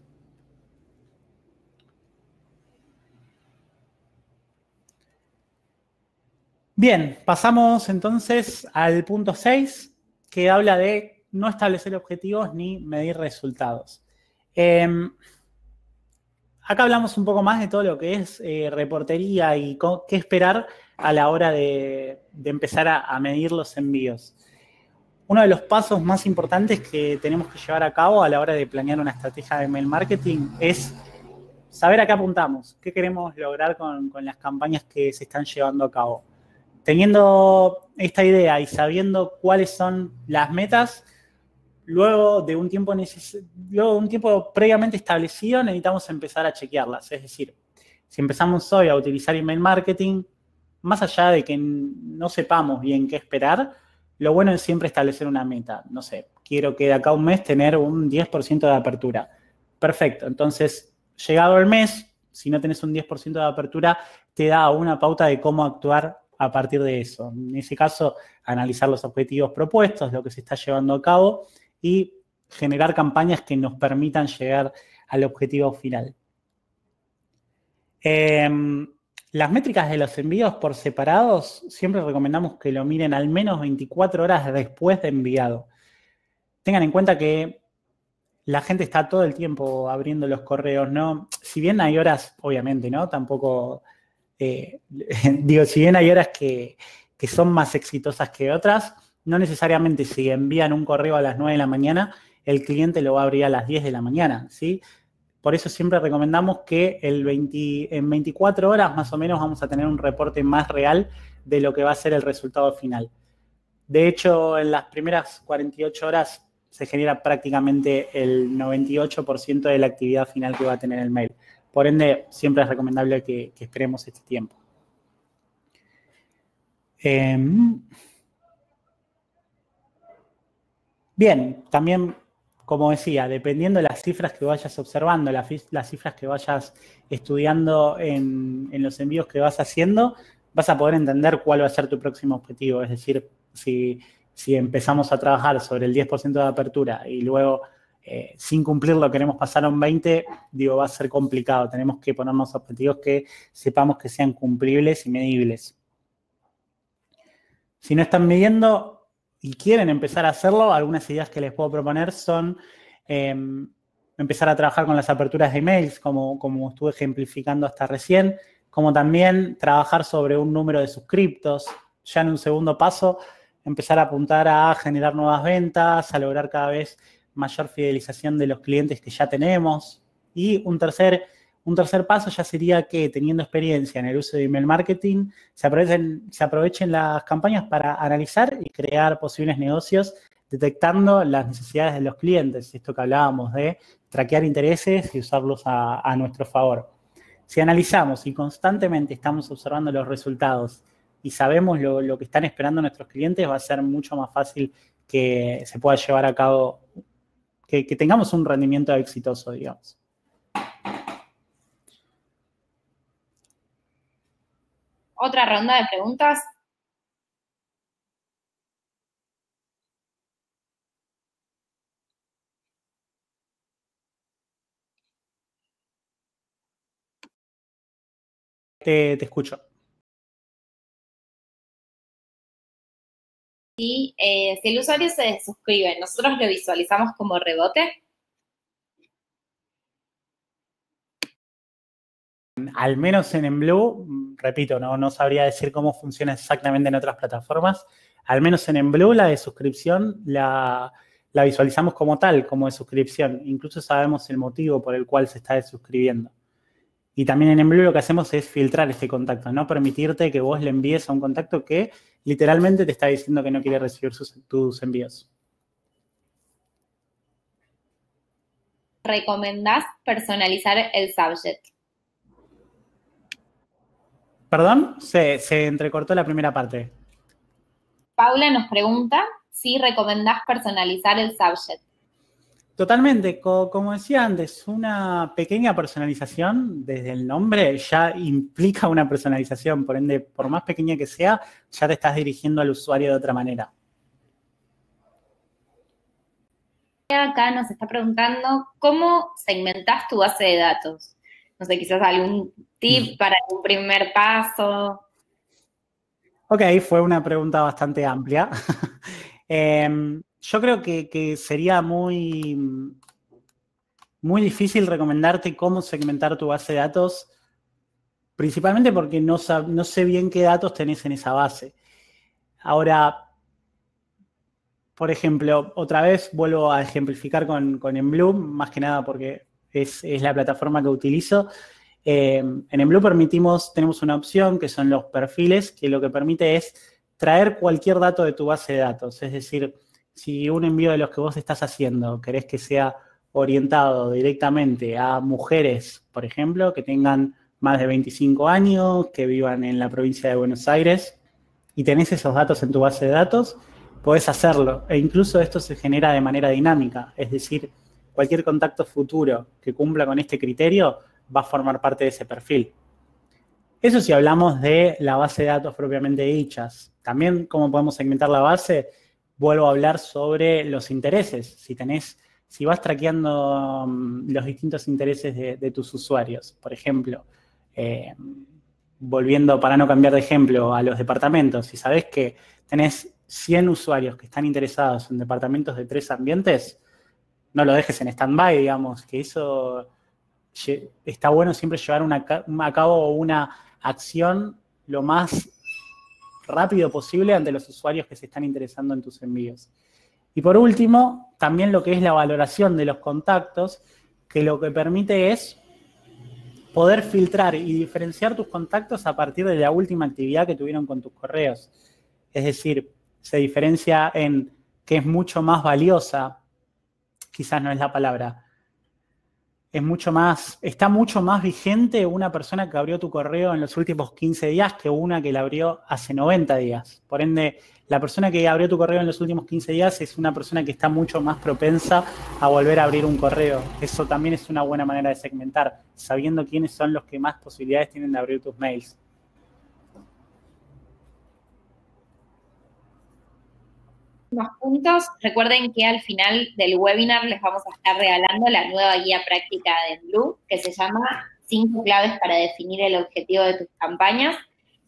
Bien, pasamos entonces al punto 6, que habla de no establecer objetivos ni medir resultados. Acá hablamos un poco más de todo lo que es reportería y qué esperar a la hora de empezar a medir los envíos. Uno de los pasos más importantes que tenemos que llevar a cabo a la hora de planear una estrategia de email marketing es saber a qué apuntamos, qué queremos lograr con las campañas que se están llevando a cabo. Teniendo esta idea y sabiendo cuáles son las metas, luego de un tiempo previamente establecido, necesitamos empezar a chequearlas. Es decir, si empezamos hoy a utilizar email marketing, más allá de que no sepamos bien qué esperar, lo bueno es siempre establecer una meta. No sé, quiero que de acá a un mes tener un 10% de apertura. Perfecto, entonces, llegado el mes, si no tenés un 10% de apertura, te da una pauta de cómo actuar a partir de eso. En ese caso, analizar los objetivos propuestos, lo que se está llevando a cabo y generar campañas que nos permitan llegar al objetivo final. Las métricas de los envíos por separados, siempre recomendamos que lo miren al menos 24 horas después de enviado. Tengan en cuenta que la gente está todo el tiempo abriendo los correos, ¿no? Si bien hay horas, obviamente, ¿no? Tampoco, digo, si bien hay horas que son más exitosas que otras, no necesariamente si envían un correo a las 9 de la mañana, el cliente lo va a abrir a las 10 de la mañana, ¿sí? Por eso siempre recomendamos que en 24 horas más o menos vamos a tener un reporte más real de lo que va a ser el resultado final. De hecho, en las primeras 48 horas se genera prácticamente el 98% de la actividad final que va a tener el mail. Por ende, siempre es recomendable que esperemos este tiempo. Bien, también, como decía, dependiendo de las cifras que vayas observando, las cifras que vayas estudiando en los envíos que vas haciendo, vas a poder entender cuál va a ser tu próximo objetivo. Es decir, si empezamos a trabajar sobre el 10% de apertura y luego sin cumplirlo queremos pasar a un 20%, digo, va a ser complicado. Tenemos que ponernos objetivos que sepamos que sean cumplibles y medibles. Si no están midiendo y quieren empezar a hacerlo, algunas ideas que les puedo proponer son empezar a trabajar con las aperturas de emails, como estuve ejemplificando hasta recién, como también trabajar sobre un número de suscriptos. Ya en un segundo paso, empezar a apuntar a generar nuevas ventas, a lograr cada vez mayor fidelización de los clientes que ya tenemos. Y un tercer paso ya sería que, teniendo experiencia en el uso de email marketing, se aprovechen las campañas para analizar y crear posibles negocios detectando las necesidades de los clientes. Esto que hablábamos de traquear intereses y usarlos a nuestro favor. Si analizamos y constantemente estamos observando los resultados y sabemos lo que están esperando nuestros clientes, va a ser mucho más fácil que se pueda llevar a cabo, que tengamos un rendimiento exitoso, digamos. Otra ronda de preguntas. Te escucho. Y si el usuario se desuscribe, ¿nosotros lo visualizamos como rebote? Al menos en Blue, repito, no sabría decir cómo funciona exactamente en otras plataformas. Al menos en Blue, la de suscripción la visualizamos como tal, como de suscripción. Incluso sabemos el motivo por el cual se está desuscribiendo. Y también en Blue lo que hacemos es filtrar este contacto, no permitirte que vos le envíes a un contacto que literalmente te está diciendo que no quiere recibir tus envíos. ¿Recomendás personalizar el subject? ¿Perdón? Se entrecortó la primera parte. Paula nos pregunta si recomendás personalizar el subject. Totalmente, como decía antes, una pequeña personalización desde el nombre ya implica una personalización, por ende, por más pequeña que sea, ya te estás dirigiendo al usuario de otra manera. Acá nos está preguntando cómo segmentás tu base de datos. No sé, quizás algún tip para un primer paso. Ok, fue una pregunta bastante amplia. Yo creo que sería muy difícil recomendarte cómo segmentar tu base de datos, principalmente porque no sé bien qué datos tenés en esa base. Ahora, por ejemplo, otra vez vuelvo a ejemplificar con Enblue, más que nada porque es la plataforma que utilizo. En Enblue tenemos una opción que son los perfiles, que lo que permite es traer cualquier dato de tu base de datos. Es decir, si un envío de los que vos estás haciendo querés que sea orientado directamente a mujeres, por ejemplo, que tengan más de 25 años, que vivan en la provincia de Buenos Aires, y tenés esos datos en tu base de datos, podés hacerlo. E incluso esto se genera de manera dinámica. Es decir, cualquier contacto futuro que cumpla con este criterio va a formar parte de ese perfil. Eso si hablamos de la base de datos propiamente dichas. También, ¿cómo podemos segmentar la base? Vuelvo a hablar sobre los intereses. Si vas traqueando los distintos intereses de tus usuarios, por ejemplo, volviendo, para no cambiar de ejemplo, a los departamentos, si sabés que tenés 100 usuarios que están interesados en departamentos de 3 ambientes, no lo dejes en stand-by, digamos, que eso está bueno siempre llevar a cabo una acción lo más rápido posible ante los usuarios que se están interesando en tus envíos. Y por último, también lo que es la valoración de los contactos, que lo que permite es poder filtrar y diferenciar tus contactos a partir de la última actividad que tuvieron con tus correos. Es decir, se diferencia en que es mucho más valiosa, quizás no es la palabra, está mucho más vigente una persona que abrió tu correo en los últimos 15 días que una que la abrió hace 90 días. Por ende, la persona que abrió tu correo en los últimos 15 días es una persona que está mucho más propensa a volver a abrir un correo. Eso también es una buena manera de segmentar, sabiendo quiénes son los que más posibilidades tienen de abrir tus mails. Más puntos. Recuerden que al final del webinar les vamos a estar regalando la nueva guía práctica de Blue, que se llama 5 claves para definir el objetivo de tus campañas.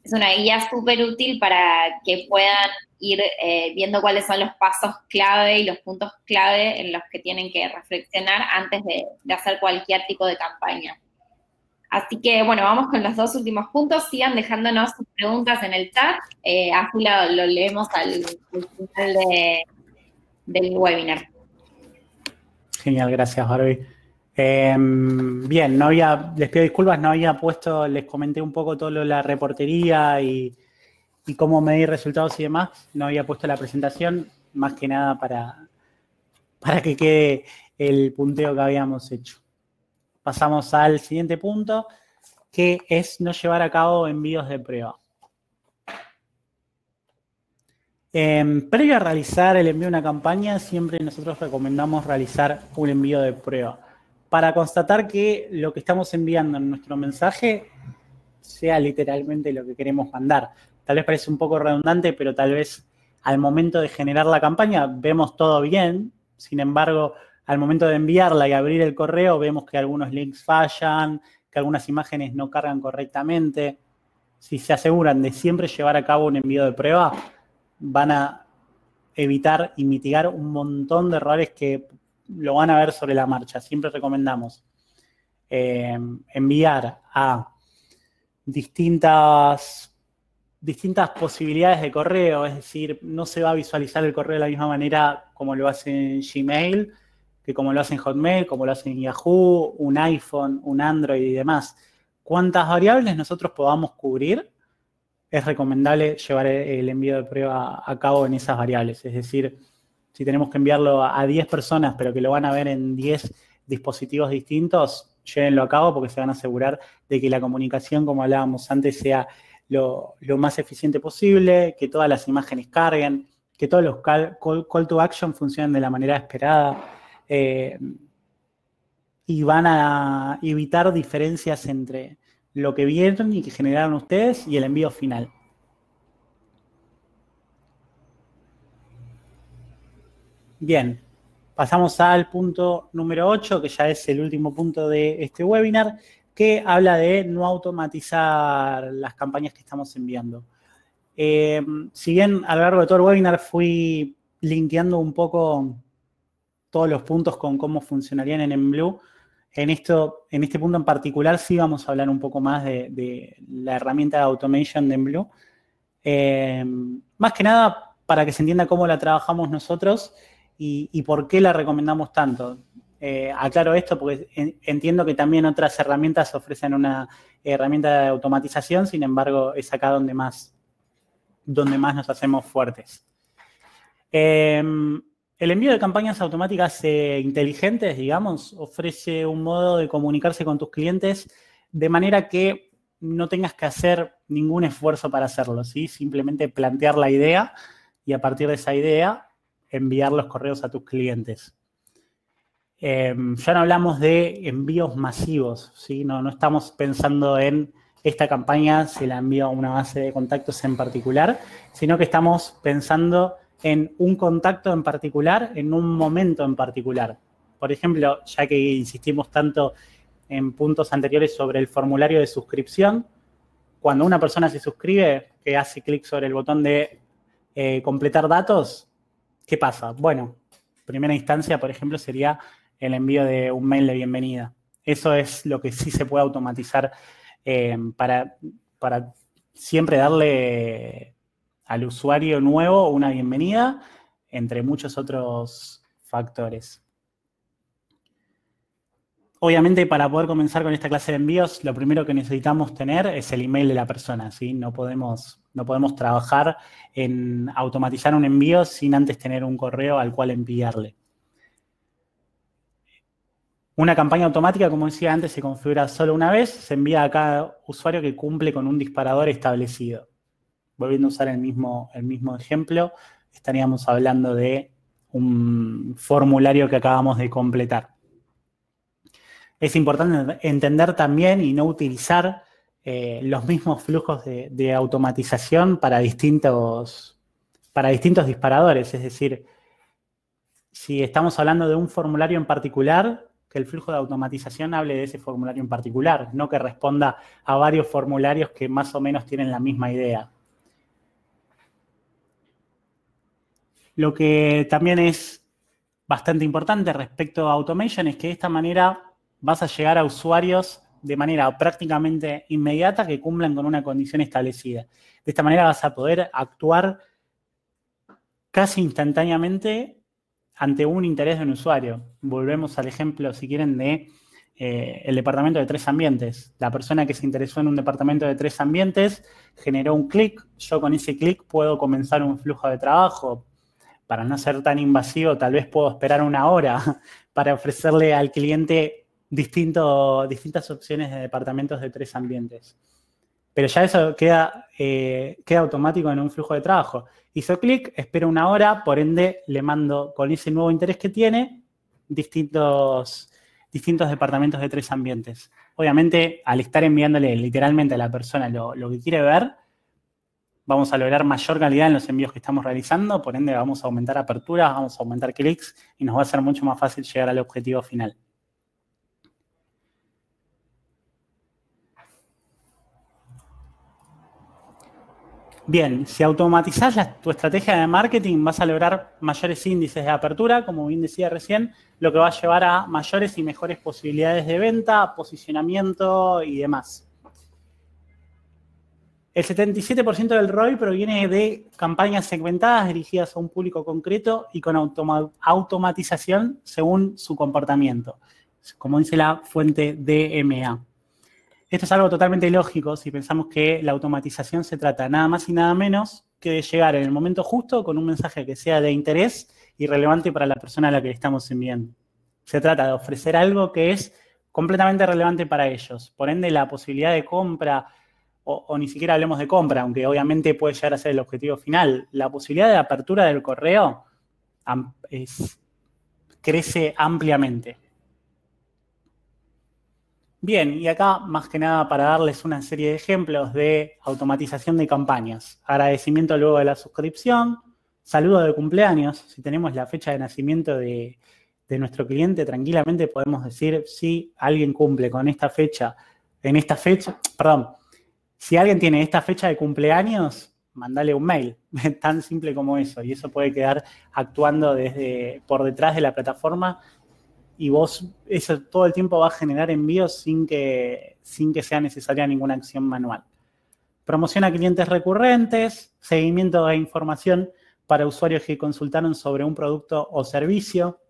Es una guía súper útil para que puedan ir viendo cuáles son los pasos clave y los puntos clave en los que tienen que reflexionar antes de hacer cualquier tipo de campaña. Así que, bueno, vamos con los 2 últimos puntos. Sigan dejándonos sus preguntas en el chat. Así lo leemos al final del webinar. Genial, gracias, Barbie. Bien, les pido disculpas, no había puesto, les comenté un poco todo lo de la reportería y cómo medir resultados y demás. No había puesto la presentación, más que nada para que quede el punteo que habíamos hecho. Pasamos al siguiente punto, que es no llevar a cabo envíos de prueba. Previo a realizar el envío de una campaña, siempre nosotros recomendamos realizar un envío de prueba para constatar que lo que estamos enviando en nuestro mensaje sea literalmente lo que queremos mandar. Tal vez parece un poco redundante, pero tal vez al momento de generar la campaña vemos todo bien. Sin embargo, al momento de enviarla y abrir el correo, vemos que algunos links fallan, que algunas imágenes no cargan correctamente. Si se aseguran de siempre llevar a cabo un envío de prueba, van a evitar y mitigar un montón de errores que lo van a ver sobre la marcha. Siempre recomendamos enviar a distintas distintas posibilidades de correo, es decir, no se va a visualizar el correo de la misma manera como lo hace en Gmail, que como lo hace en Hotmail, como lo hace en Yahoo, un iPhone, un Android y demás. Cuantas variables nosotros podamos cubrir, es recomendable llevar el envío de prueba a cabo en esas variables. Es decir, si tenemos que enviarlo a 10 personas, pero que lo van a ver en 10 dispositivos distintos, llévenlo a cabo porque se van a asegurar de que la comunicación, como hablábamos antes, sea lo más eficiente posible, que todas las imágenes carguen, que todos los call to action funcionen de la manera esperada, y van a evitar diferencias entre lo que vieron y que generaron ustedes y el envío final. Bien, pasamos al punto número 8, que ya es el último punto de este webinar, que habla de no automatizar las campañas que estamos enviando. Si bien a lo largo de todo el webinar fui linkeando un poco todos los puntos con cómo funcionarían en Emblue, en este punto en particular sí vamos a hablar un poco más de la herramienta de automation de Emblue. Más que nada para que se entienda cómo la trabajamos nosotros y por qué la recomendamos tanto. Aclaro esto porque entiendo que también otras herramientas ofrecen una herramienta de automatización, sin embargo es acá donde más nos hacemos fuertes. El envío de campañas automáticas inteligentes, digamos, ofrece un modo de comunicarse con tus clientes de manera que no tengas que hacer ningún esfuerzo para hacerlo, ¿sí? Simplemente plantear la idea y a partir de esa idea enviar los correos a tus clientes. Ya no hablamos de envíos masivos, ¿sí? No estamos pensando en esta campaña se la envío a una base de contactos en particular, sino que estamos pensando en un contacto en particular, en un momento en particular. Por ejemplo, ya que insistimos tanto en puntos anteriores sobre el formulario de suscripción, cuando una persona se suscribe, que hace clic sobre el botón de completar datos, ¿qué pasa? Bueno, primera instancia, por ejemplo, sería el envío de un mail de bienvenida. Eso es lo que sí se puede automatizar para siempre darle al usuario nuevo una bienvenida, entre muchos otros factores. Obviamente, para poder comenzar con esta clase de envíos, lo primero que necesitamos tener es el email de la persona, ¿sí? No podemos trabajar en automatizar un envío sin antes tener un correo al cual enviarle. Una campaña automática, como decía antes, se configura solo una vez, se envía a cada usuario que cumple con un disparador establecido. Volviendo a usar el mismo ejemplo, estaríamos hablando de un formulario que acabamos de completar. Es importante entender también y no utilizar los mismos flujos de automatización para distintos disparadores. Es decir, si estamos hablando de un formulario en particular, que el flujo de automatización hable de ese formulario en particular, no que responda a varios formularios que más o menos tienen la misma idea. Lo que también es bastante importante respecto a automation es que de esta manera vas a llegar a usuarios de manera prácticamente inmediata que cumplan con una condición establecida. De esta manera vas a poder actuar casi instantáneamente ante un interés de un usuario. Volvemos al ejemplo, si quieren, de el departamento de 3 ambientes. La persona que se interesó en un departamento de 3 ambientes generó un clic. Yo con ese clic puedo comenzar un flujo de trabajo. Para no ser tan invasivo, tal vez puedo esperar una hora para ofrecerle al cliente distintas opciones de departamentos de 3 ambientes. Pero ya eso queda automático en un flujo de trabajo. Hizo clic, espero una hora, por ende le mando con ese nuevo interés que tiene distintos departamentos de 3 ambientes. Obviamente, al estar enviándole literalmente a la persona lo que quiere ver, vamos a lograr mayor calidad en los envíos que estamos realizando, por ende vamos a aumentar aperturas, vamos a aumentar clics y nos va a ser mucho más fácil llegar al objetivo final. Bien, si automatizás tu estrategia de marketing, vas a lograr mayores índices de apertura, como bien decía recién, lo que va a llevar a mayores y mejores posibilidades de venta, posicionamiento y demás. El 77% del ROI proviene de campañas segmentadas dirigidas a un público concreto y con automatización según su comportamiento, como dice la fuente DMA. Esto es algo totalmente lógico si pensamos que la automatización se trata nada más y nada menos que de llegar en el momento justo con un mensaje que sea de interés y relevante para la persona a la que le estamos enviando. Se trata de ofrecer algo que es completamente relevante para ellos. Por ende, la posibilidad de compra, o ni siquiera hablemos de compra, aunque obviamente puede llegar a ser el objetivo final, la posibilidad de apertura del correo crece ampliamente. Bien, y acá más que nada para darles una serie de ejemplos de automatización de campañas. Agradecimiento luego de la suscripción, saludo de cumpleaños. Si tenemos la fecha de nacimiento de nuestro cliente, tranquilamente podemos decir si alguien cumple con esta fecha, si alguien tiene esta fecha de cumpleaños, mandale un mail. Tan simple como eso. Y eso puede quedar actuando por detrás de la plataforma y vos eso todo el tiempo va a generar envíos sin que sea necesaria ninguna acción manual. Promoción a clientes recurrentes, seguimiento de información para usuarios que consultaron sobre un producto o servicio.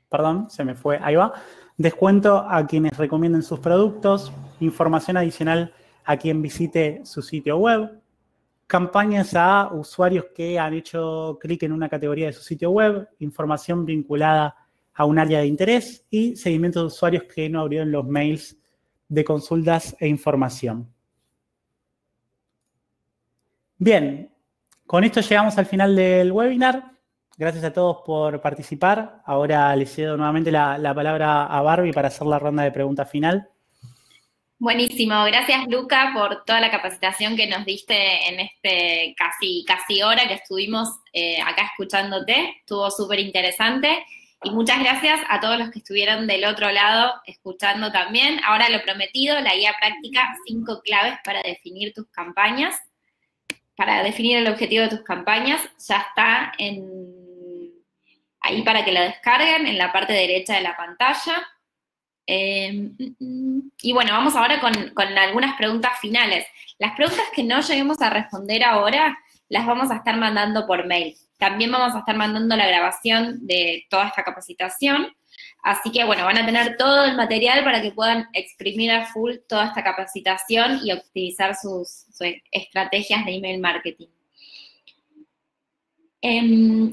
Perdón, se me fue, ahí va. Descuento a quienes recomienden sus productos, información adicional a quien visite su sitio web, campañas a usuarios que han hecho clic en una categoría de su sitio web, información vinculada a un área de interés y seguimiento de usuarios que no abrieron los mails de consultas e información. Bien, con esto llegamos al final del webinar. Gracias a todos por participar. Ahora les cedo nuevamente la palabra a Barbie para hacer la ronda de preguntas final. Buenísimo, gracias Luca por toda la capacitación que nos diste en este casi hora que estuvimos acá escuchándote, estuvo súper interesante y muchas gracias a todos los que estuvieron del otro lado escuchando también. Ahora lo prometido, la guía práctica, 5 claves para definir tus campañas, para definir el objetivo de tus campañas, ya está ahí para que lo descarguen en la parte derecha de la pantalla. Y bueno, vamos ahora con algunas preguntas finales. Las preguntas que no lleguemos a responder ahora, las vamos a estar mandando por mail. También vamos a estar mandando la grabación de toda esta capacitación. Así que, bueno, van a tener todo el material para que puedan exprimir a full toda esta capacitación y optimizar sus estrategias de email marketing.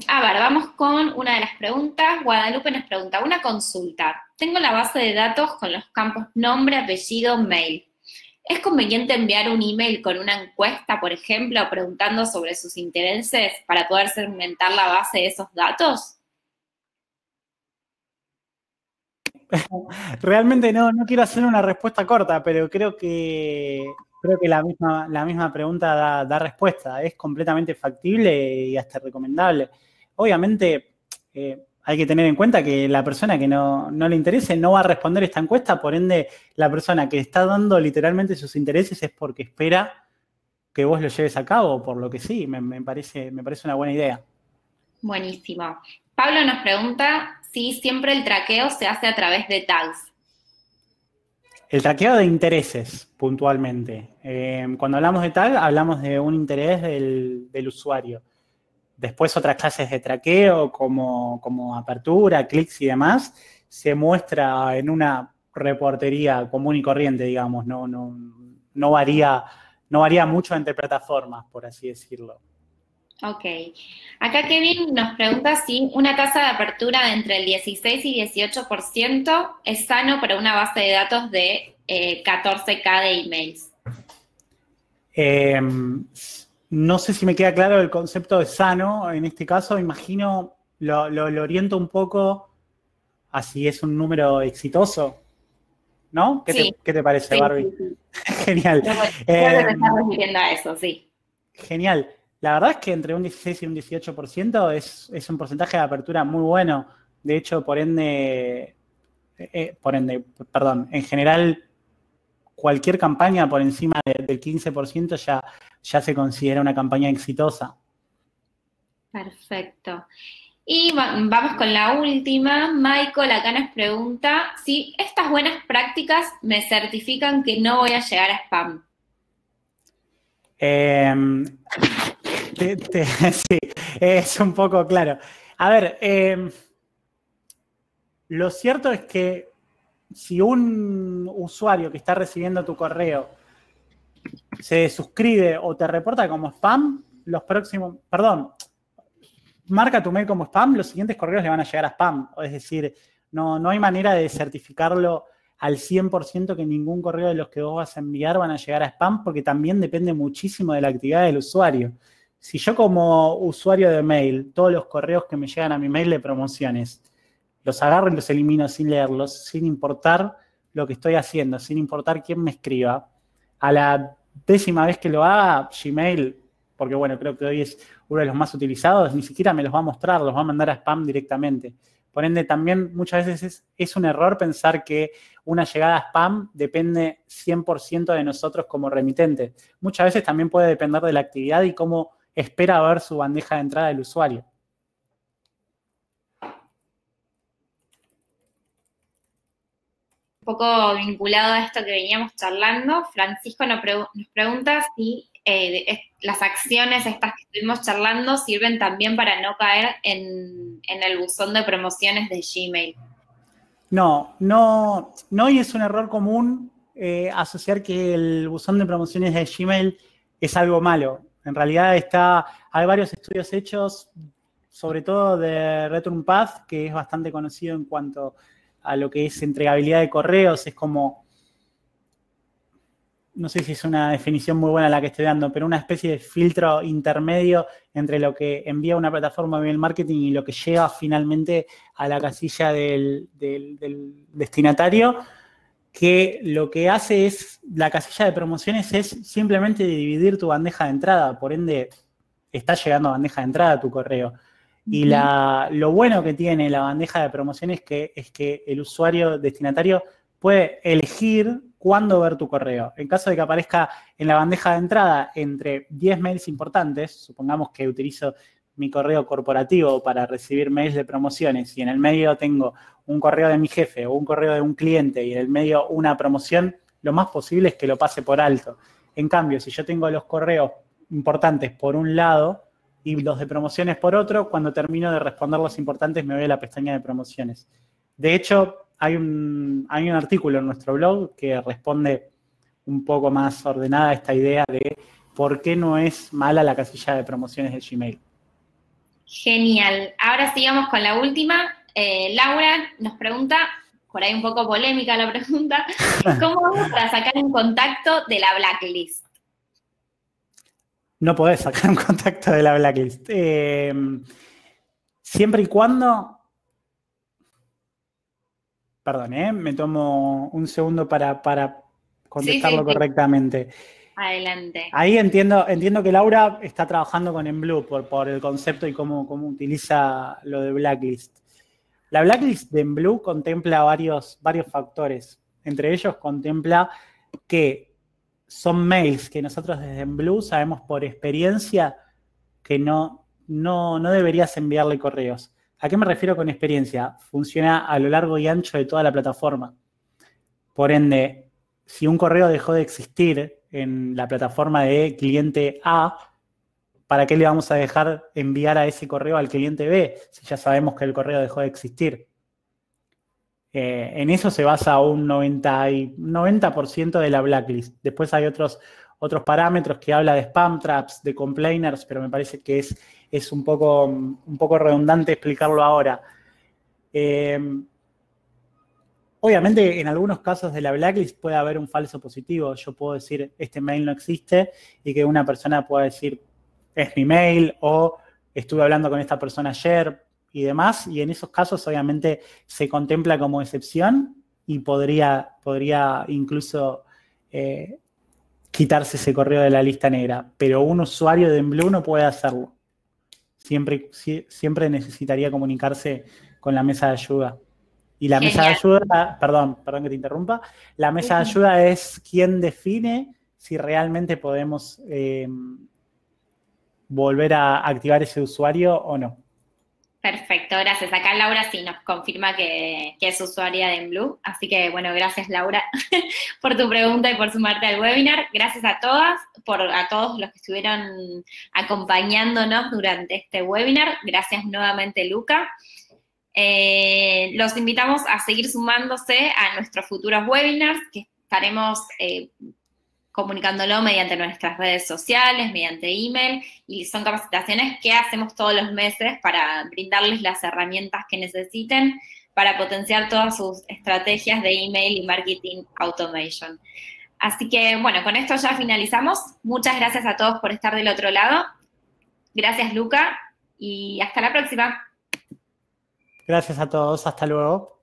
A ver, vamos con una de las preguntas. Guadalupe nos pregunta, una consulta. Tengo la base de datos con los campos nombre, apellido, mail. ¿Es conveniente enviar un email con una encuesta, por ejemplo, preguntando sobre sus intereses para poder segmentar la base de esos datos? Realmente no quiero hacer una respuesta corta, pero creo que la misma pregunta da respuesta. Es completamente factible y hasta recomendable. Obviamente, hay que tener en cuenta que la persona que no le interese no va a responder esta encuesta, por ende, la persona que está dando literalmente sus intereses es porque espera que vos lo lleves a cabo, por lo que sí, me parece una buena idea. Buenísimo. Pablo nos pregunta si siempre el traqueo se hace a través de tags. El traqueo de intereses, puntualmente. Cuando hablamos de tag, hablamos de un interés del usuario. Después otras clases de traqueo, como apertura, clics y demás, se muestra en una reportería común y corriente, digamos. No varía mucho entre plataformas, por así decirlo. Ok. Acá Kevin nos pregunta si una tasa de apertura de entre el 16 y 18% es sano para una base de datos de 14K de emails. No sé si me queda claro el concepto de sano. En este caso, imagino, lo oriento un poco a si es un número exitoso, ¿no? ¿Qué te parece, sí, Barbie? Sí. Genial. Creo que te estás refiriendo a eso, sí. Genial. La verdad es que entre un 16 y un 18% es un porcentaje de apertura muy bueno. De hecho, en general, cualquier campaña por encima del 15% ya se considera una campaña exitosa. Perfecto. Y vamos con la última. Michael acá nos pregunta si estas buenas prácticas me certifican que no voy a llegar a spam. Sí, es un poco claro. A ver, lo cierto es que si un usuario que está recibiendo tu correo se suscribe o te reporta como spam, marca tu mail como spam, los siguientes correos le van a llegar a spam. Es decir, no hay manera de certificarlo al 100% que ningún correo de los que vos vas a enviar van a llegar a spam, porque también depende muchísimo de la actividad del usuario. Si yo como usuario de mail, todos los correos que me llegan a mi mail de promociones, los agarro y los elimino sin leerlos, sin importar lo que estoy haciendo, sin importar quién me escriba, a la 10ª vez que lo haga, Gmail, porque bueno, creo que hoy es uno de los más utilizados, ni siquiera me los va a mostrar, los va a mandar a spam directamente. Por ende, también muchas veces es un error pensar que una llegada a spam depende 100% de nosotros como remitente. Muchas veces también puede depender de la actividad y cómo espera ver su bandeja de entrada del usuario. Un poco vinculado a esto que veníamos charlando, Francisco nos pregunta si las acciones estas que estuvimos charlando sirven también para no caer en el buzón de promociones de Gmail. No, y es un error común asociar que el buzón de promociones de Gmail es algo malo. En realidad hay varios estudios hechos, sobre todo de Return Path, que es bastante conocido en cuanto a lo que es entregabilidad de correos. Es como, no sé si es una definición muy buena la que estoy dando, pero una especie de filtro intermedio entre lo que envía una plataforma de email marketing y lo que llega finalmente a la casilla del destinatario, que lo que hace es, la casilla de promociones es simplemente dividir tu bandeja de entrada, por ende está llegando a bandeja de entrada a tu correo. Y lo bueno que tiene la bandeja de promociones es que el usuario destinatario puede elegir cuándo ver tu correo. En caso de que aparezca en la bandeja de entrada entre 10 mails importantes, supongamos que utilizo mi correo corporativo para recibir mails de promociones y en el medio tengo un correo de mi jefe o un correo de un cliente y en el medio una promoción, lo más posible es que lo pase por alto. En cambio, si yo tengo los correos importantes por un lado y los de promociones por otro, cuando termino de responder los importantes me voy a la pestaña de promociones. De hecho, hay un artículo en nuestro blog que responde un poco más ordenada a esta idea de por qué no es mala la casilla de promociones de Gmail. Genial. Ahora sigamos con la última. Laura nos pregunta, por ahí un poco polémica la pregunta, ¿cómo vamos para sacar un contacto de la blacklist? No podés sacar un contacto de la blacklist. Siempre y cuando... Perdón, me tomo un segundo para contestarlo correctamente. Adelante. Ahí entiendo que Laura está trabajando con Enblue por el concepto y cómo utiliza lo de blacklist. La blacklist de Enblue contempla varios factores. Entre ellos contempla que son mails que nosotros desde Enblue sabemos por experiencia que no deberías enviarle correos. ¿A qué me refiero con experiencia? Funciona a lo largo y ancho de toda la plataforma. Por ende, si un correo dejó de existir en la plataforma de cliente A, ¿para qué le vamos a dejar enviar a ese correo al cliente B si ya sabemos que el correo dejó de existir? En eso se basa un 90% de la blacklist. Después hay otros parámetros que habla de spam traps, de complainers, pero me parece que es un poco redundante explicarlo ahora. Obviamente, en algunos casos de la blacklist puede haber un falso positivo. Yo puedo decir, este mail no existe, y que una persona pueda decir, es mi mail, o estuve hablando con esta persona ayer, y demás. Y en esos casos, obviamente, se contempla como excepción y podría incluso quitarse ese correo de la lista negra. Pero un usuario de Enblue no puede hacerlo. Siempre necesitaría comunicarse con la mesa de ayuda. Y la mesa de ayuda, perdón que te interrumpa, la mesa de ayuda es quien define si realmente podemos volver a activar ese usuario o no. Perfecto, gracias. Acá Laura sí nos confirma que es usuaria de Enblue. Así que, bueno, gracias Laura por tu pregunta y por sumarte al webinar. Gracias a todas, a todos los que estuvieron acompañándonos durante este webinar. Gracias nuevamente, Luca. Los invitamos a seguir sumándose a nuestros futuros webinars, que estaremos comunicándolo mediante nuestras redes sociales, mediante email, y son capacitaciones que hacemos todos los meses para brindarles las herramientas que necesiten para potenciar todas sus estrategias de email y marketing automation. Así que, bueno, con esto ya finalizamos. Muchas gracias a todos por estar del otro lado. Gracias, Luca, y hasta la próxima. Gracias a todos, hasta luego.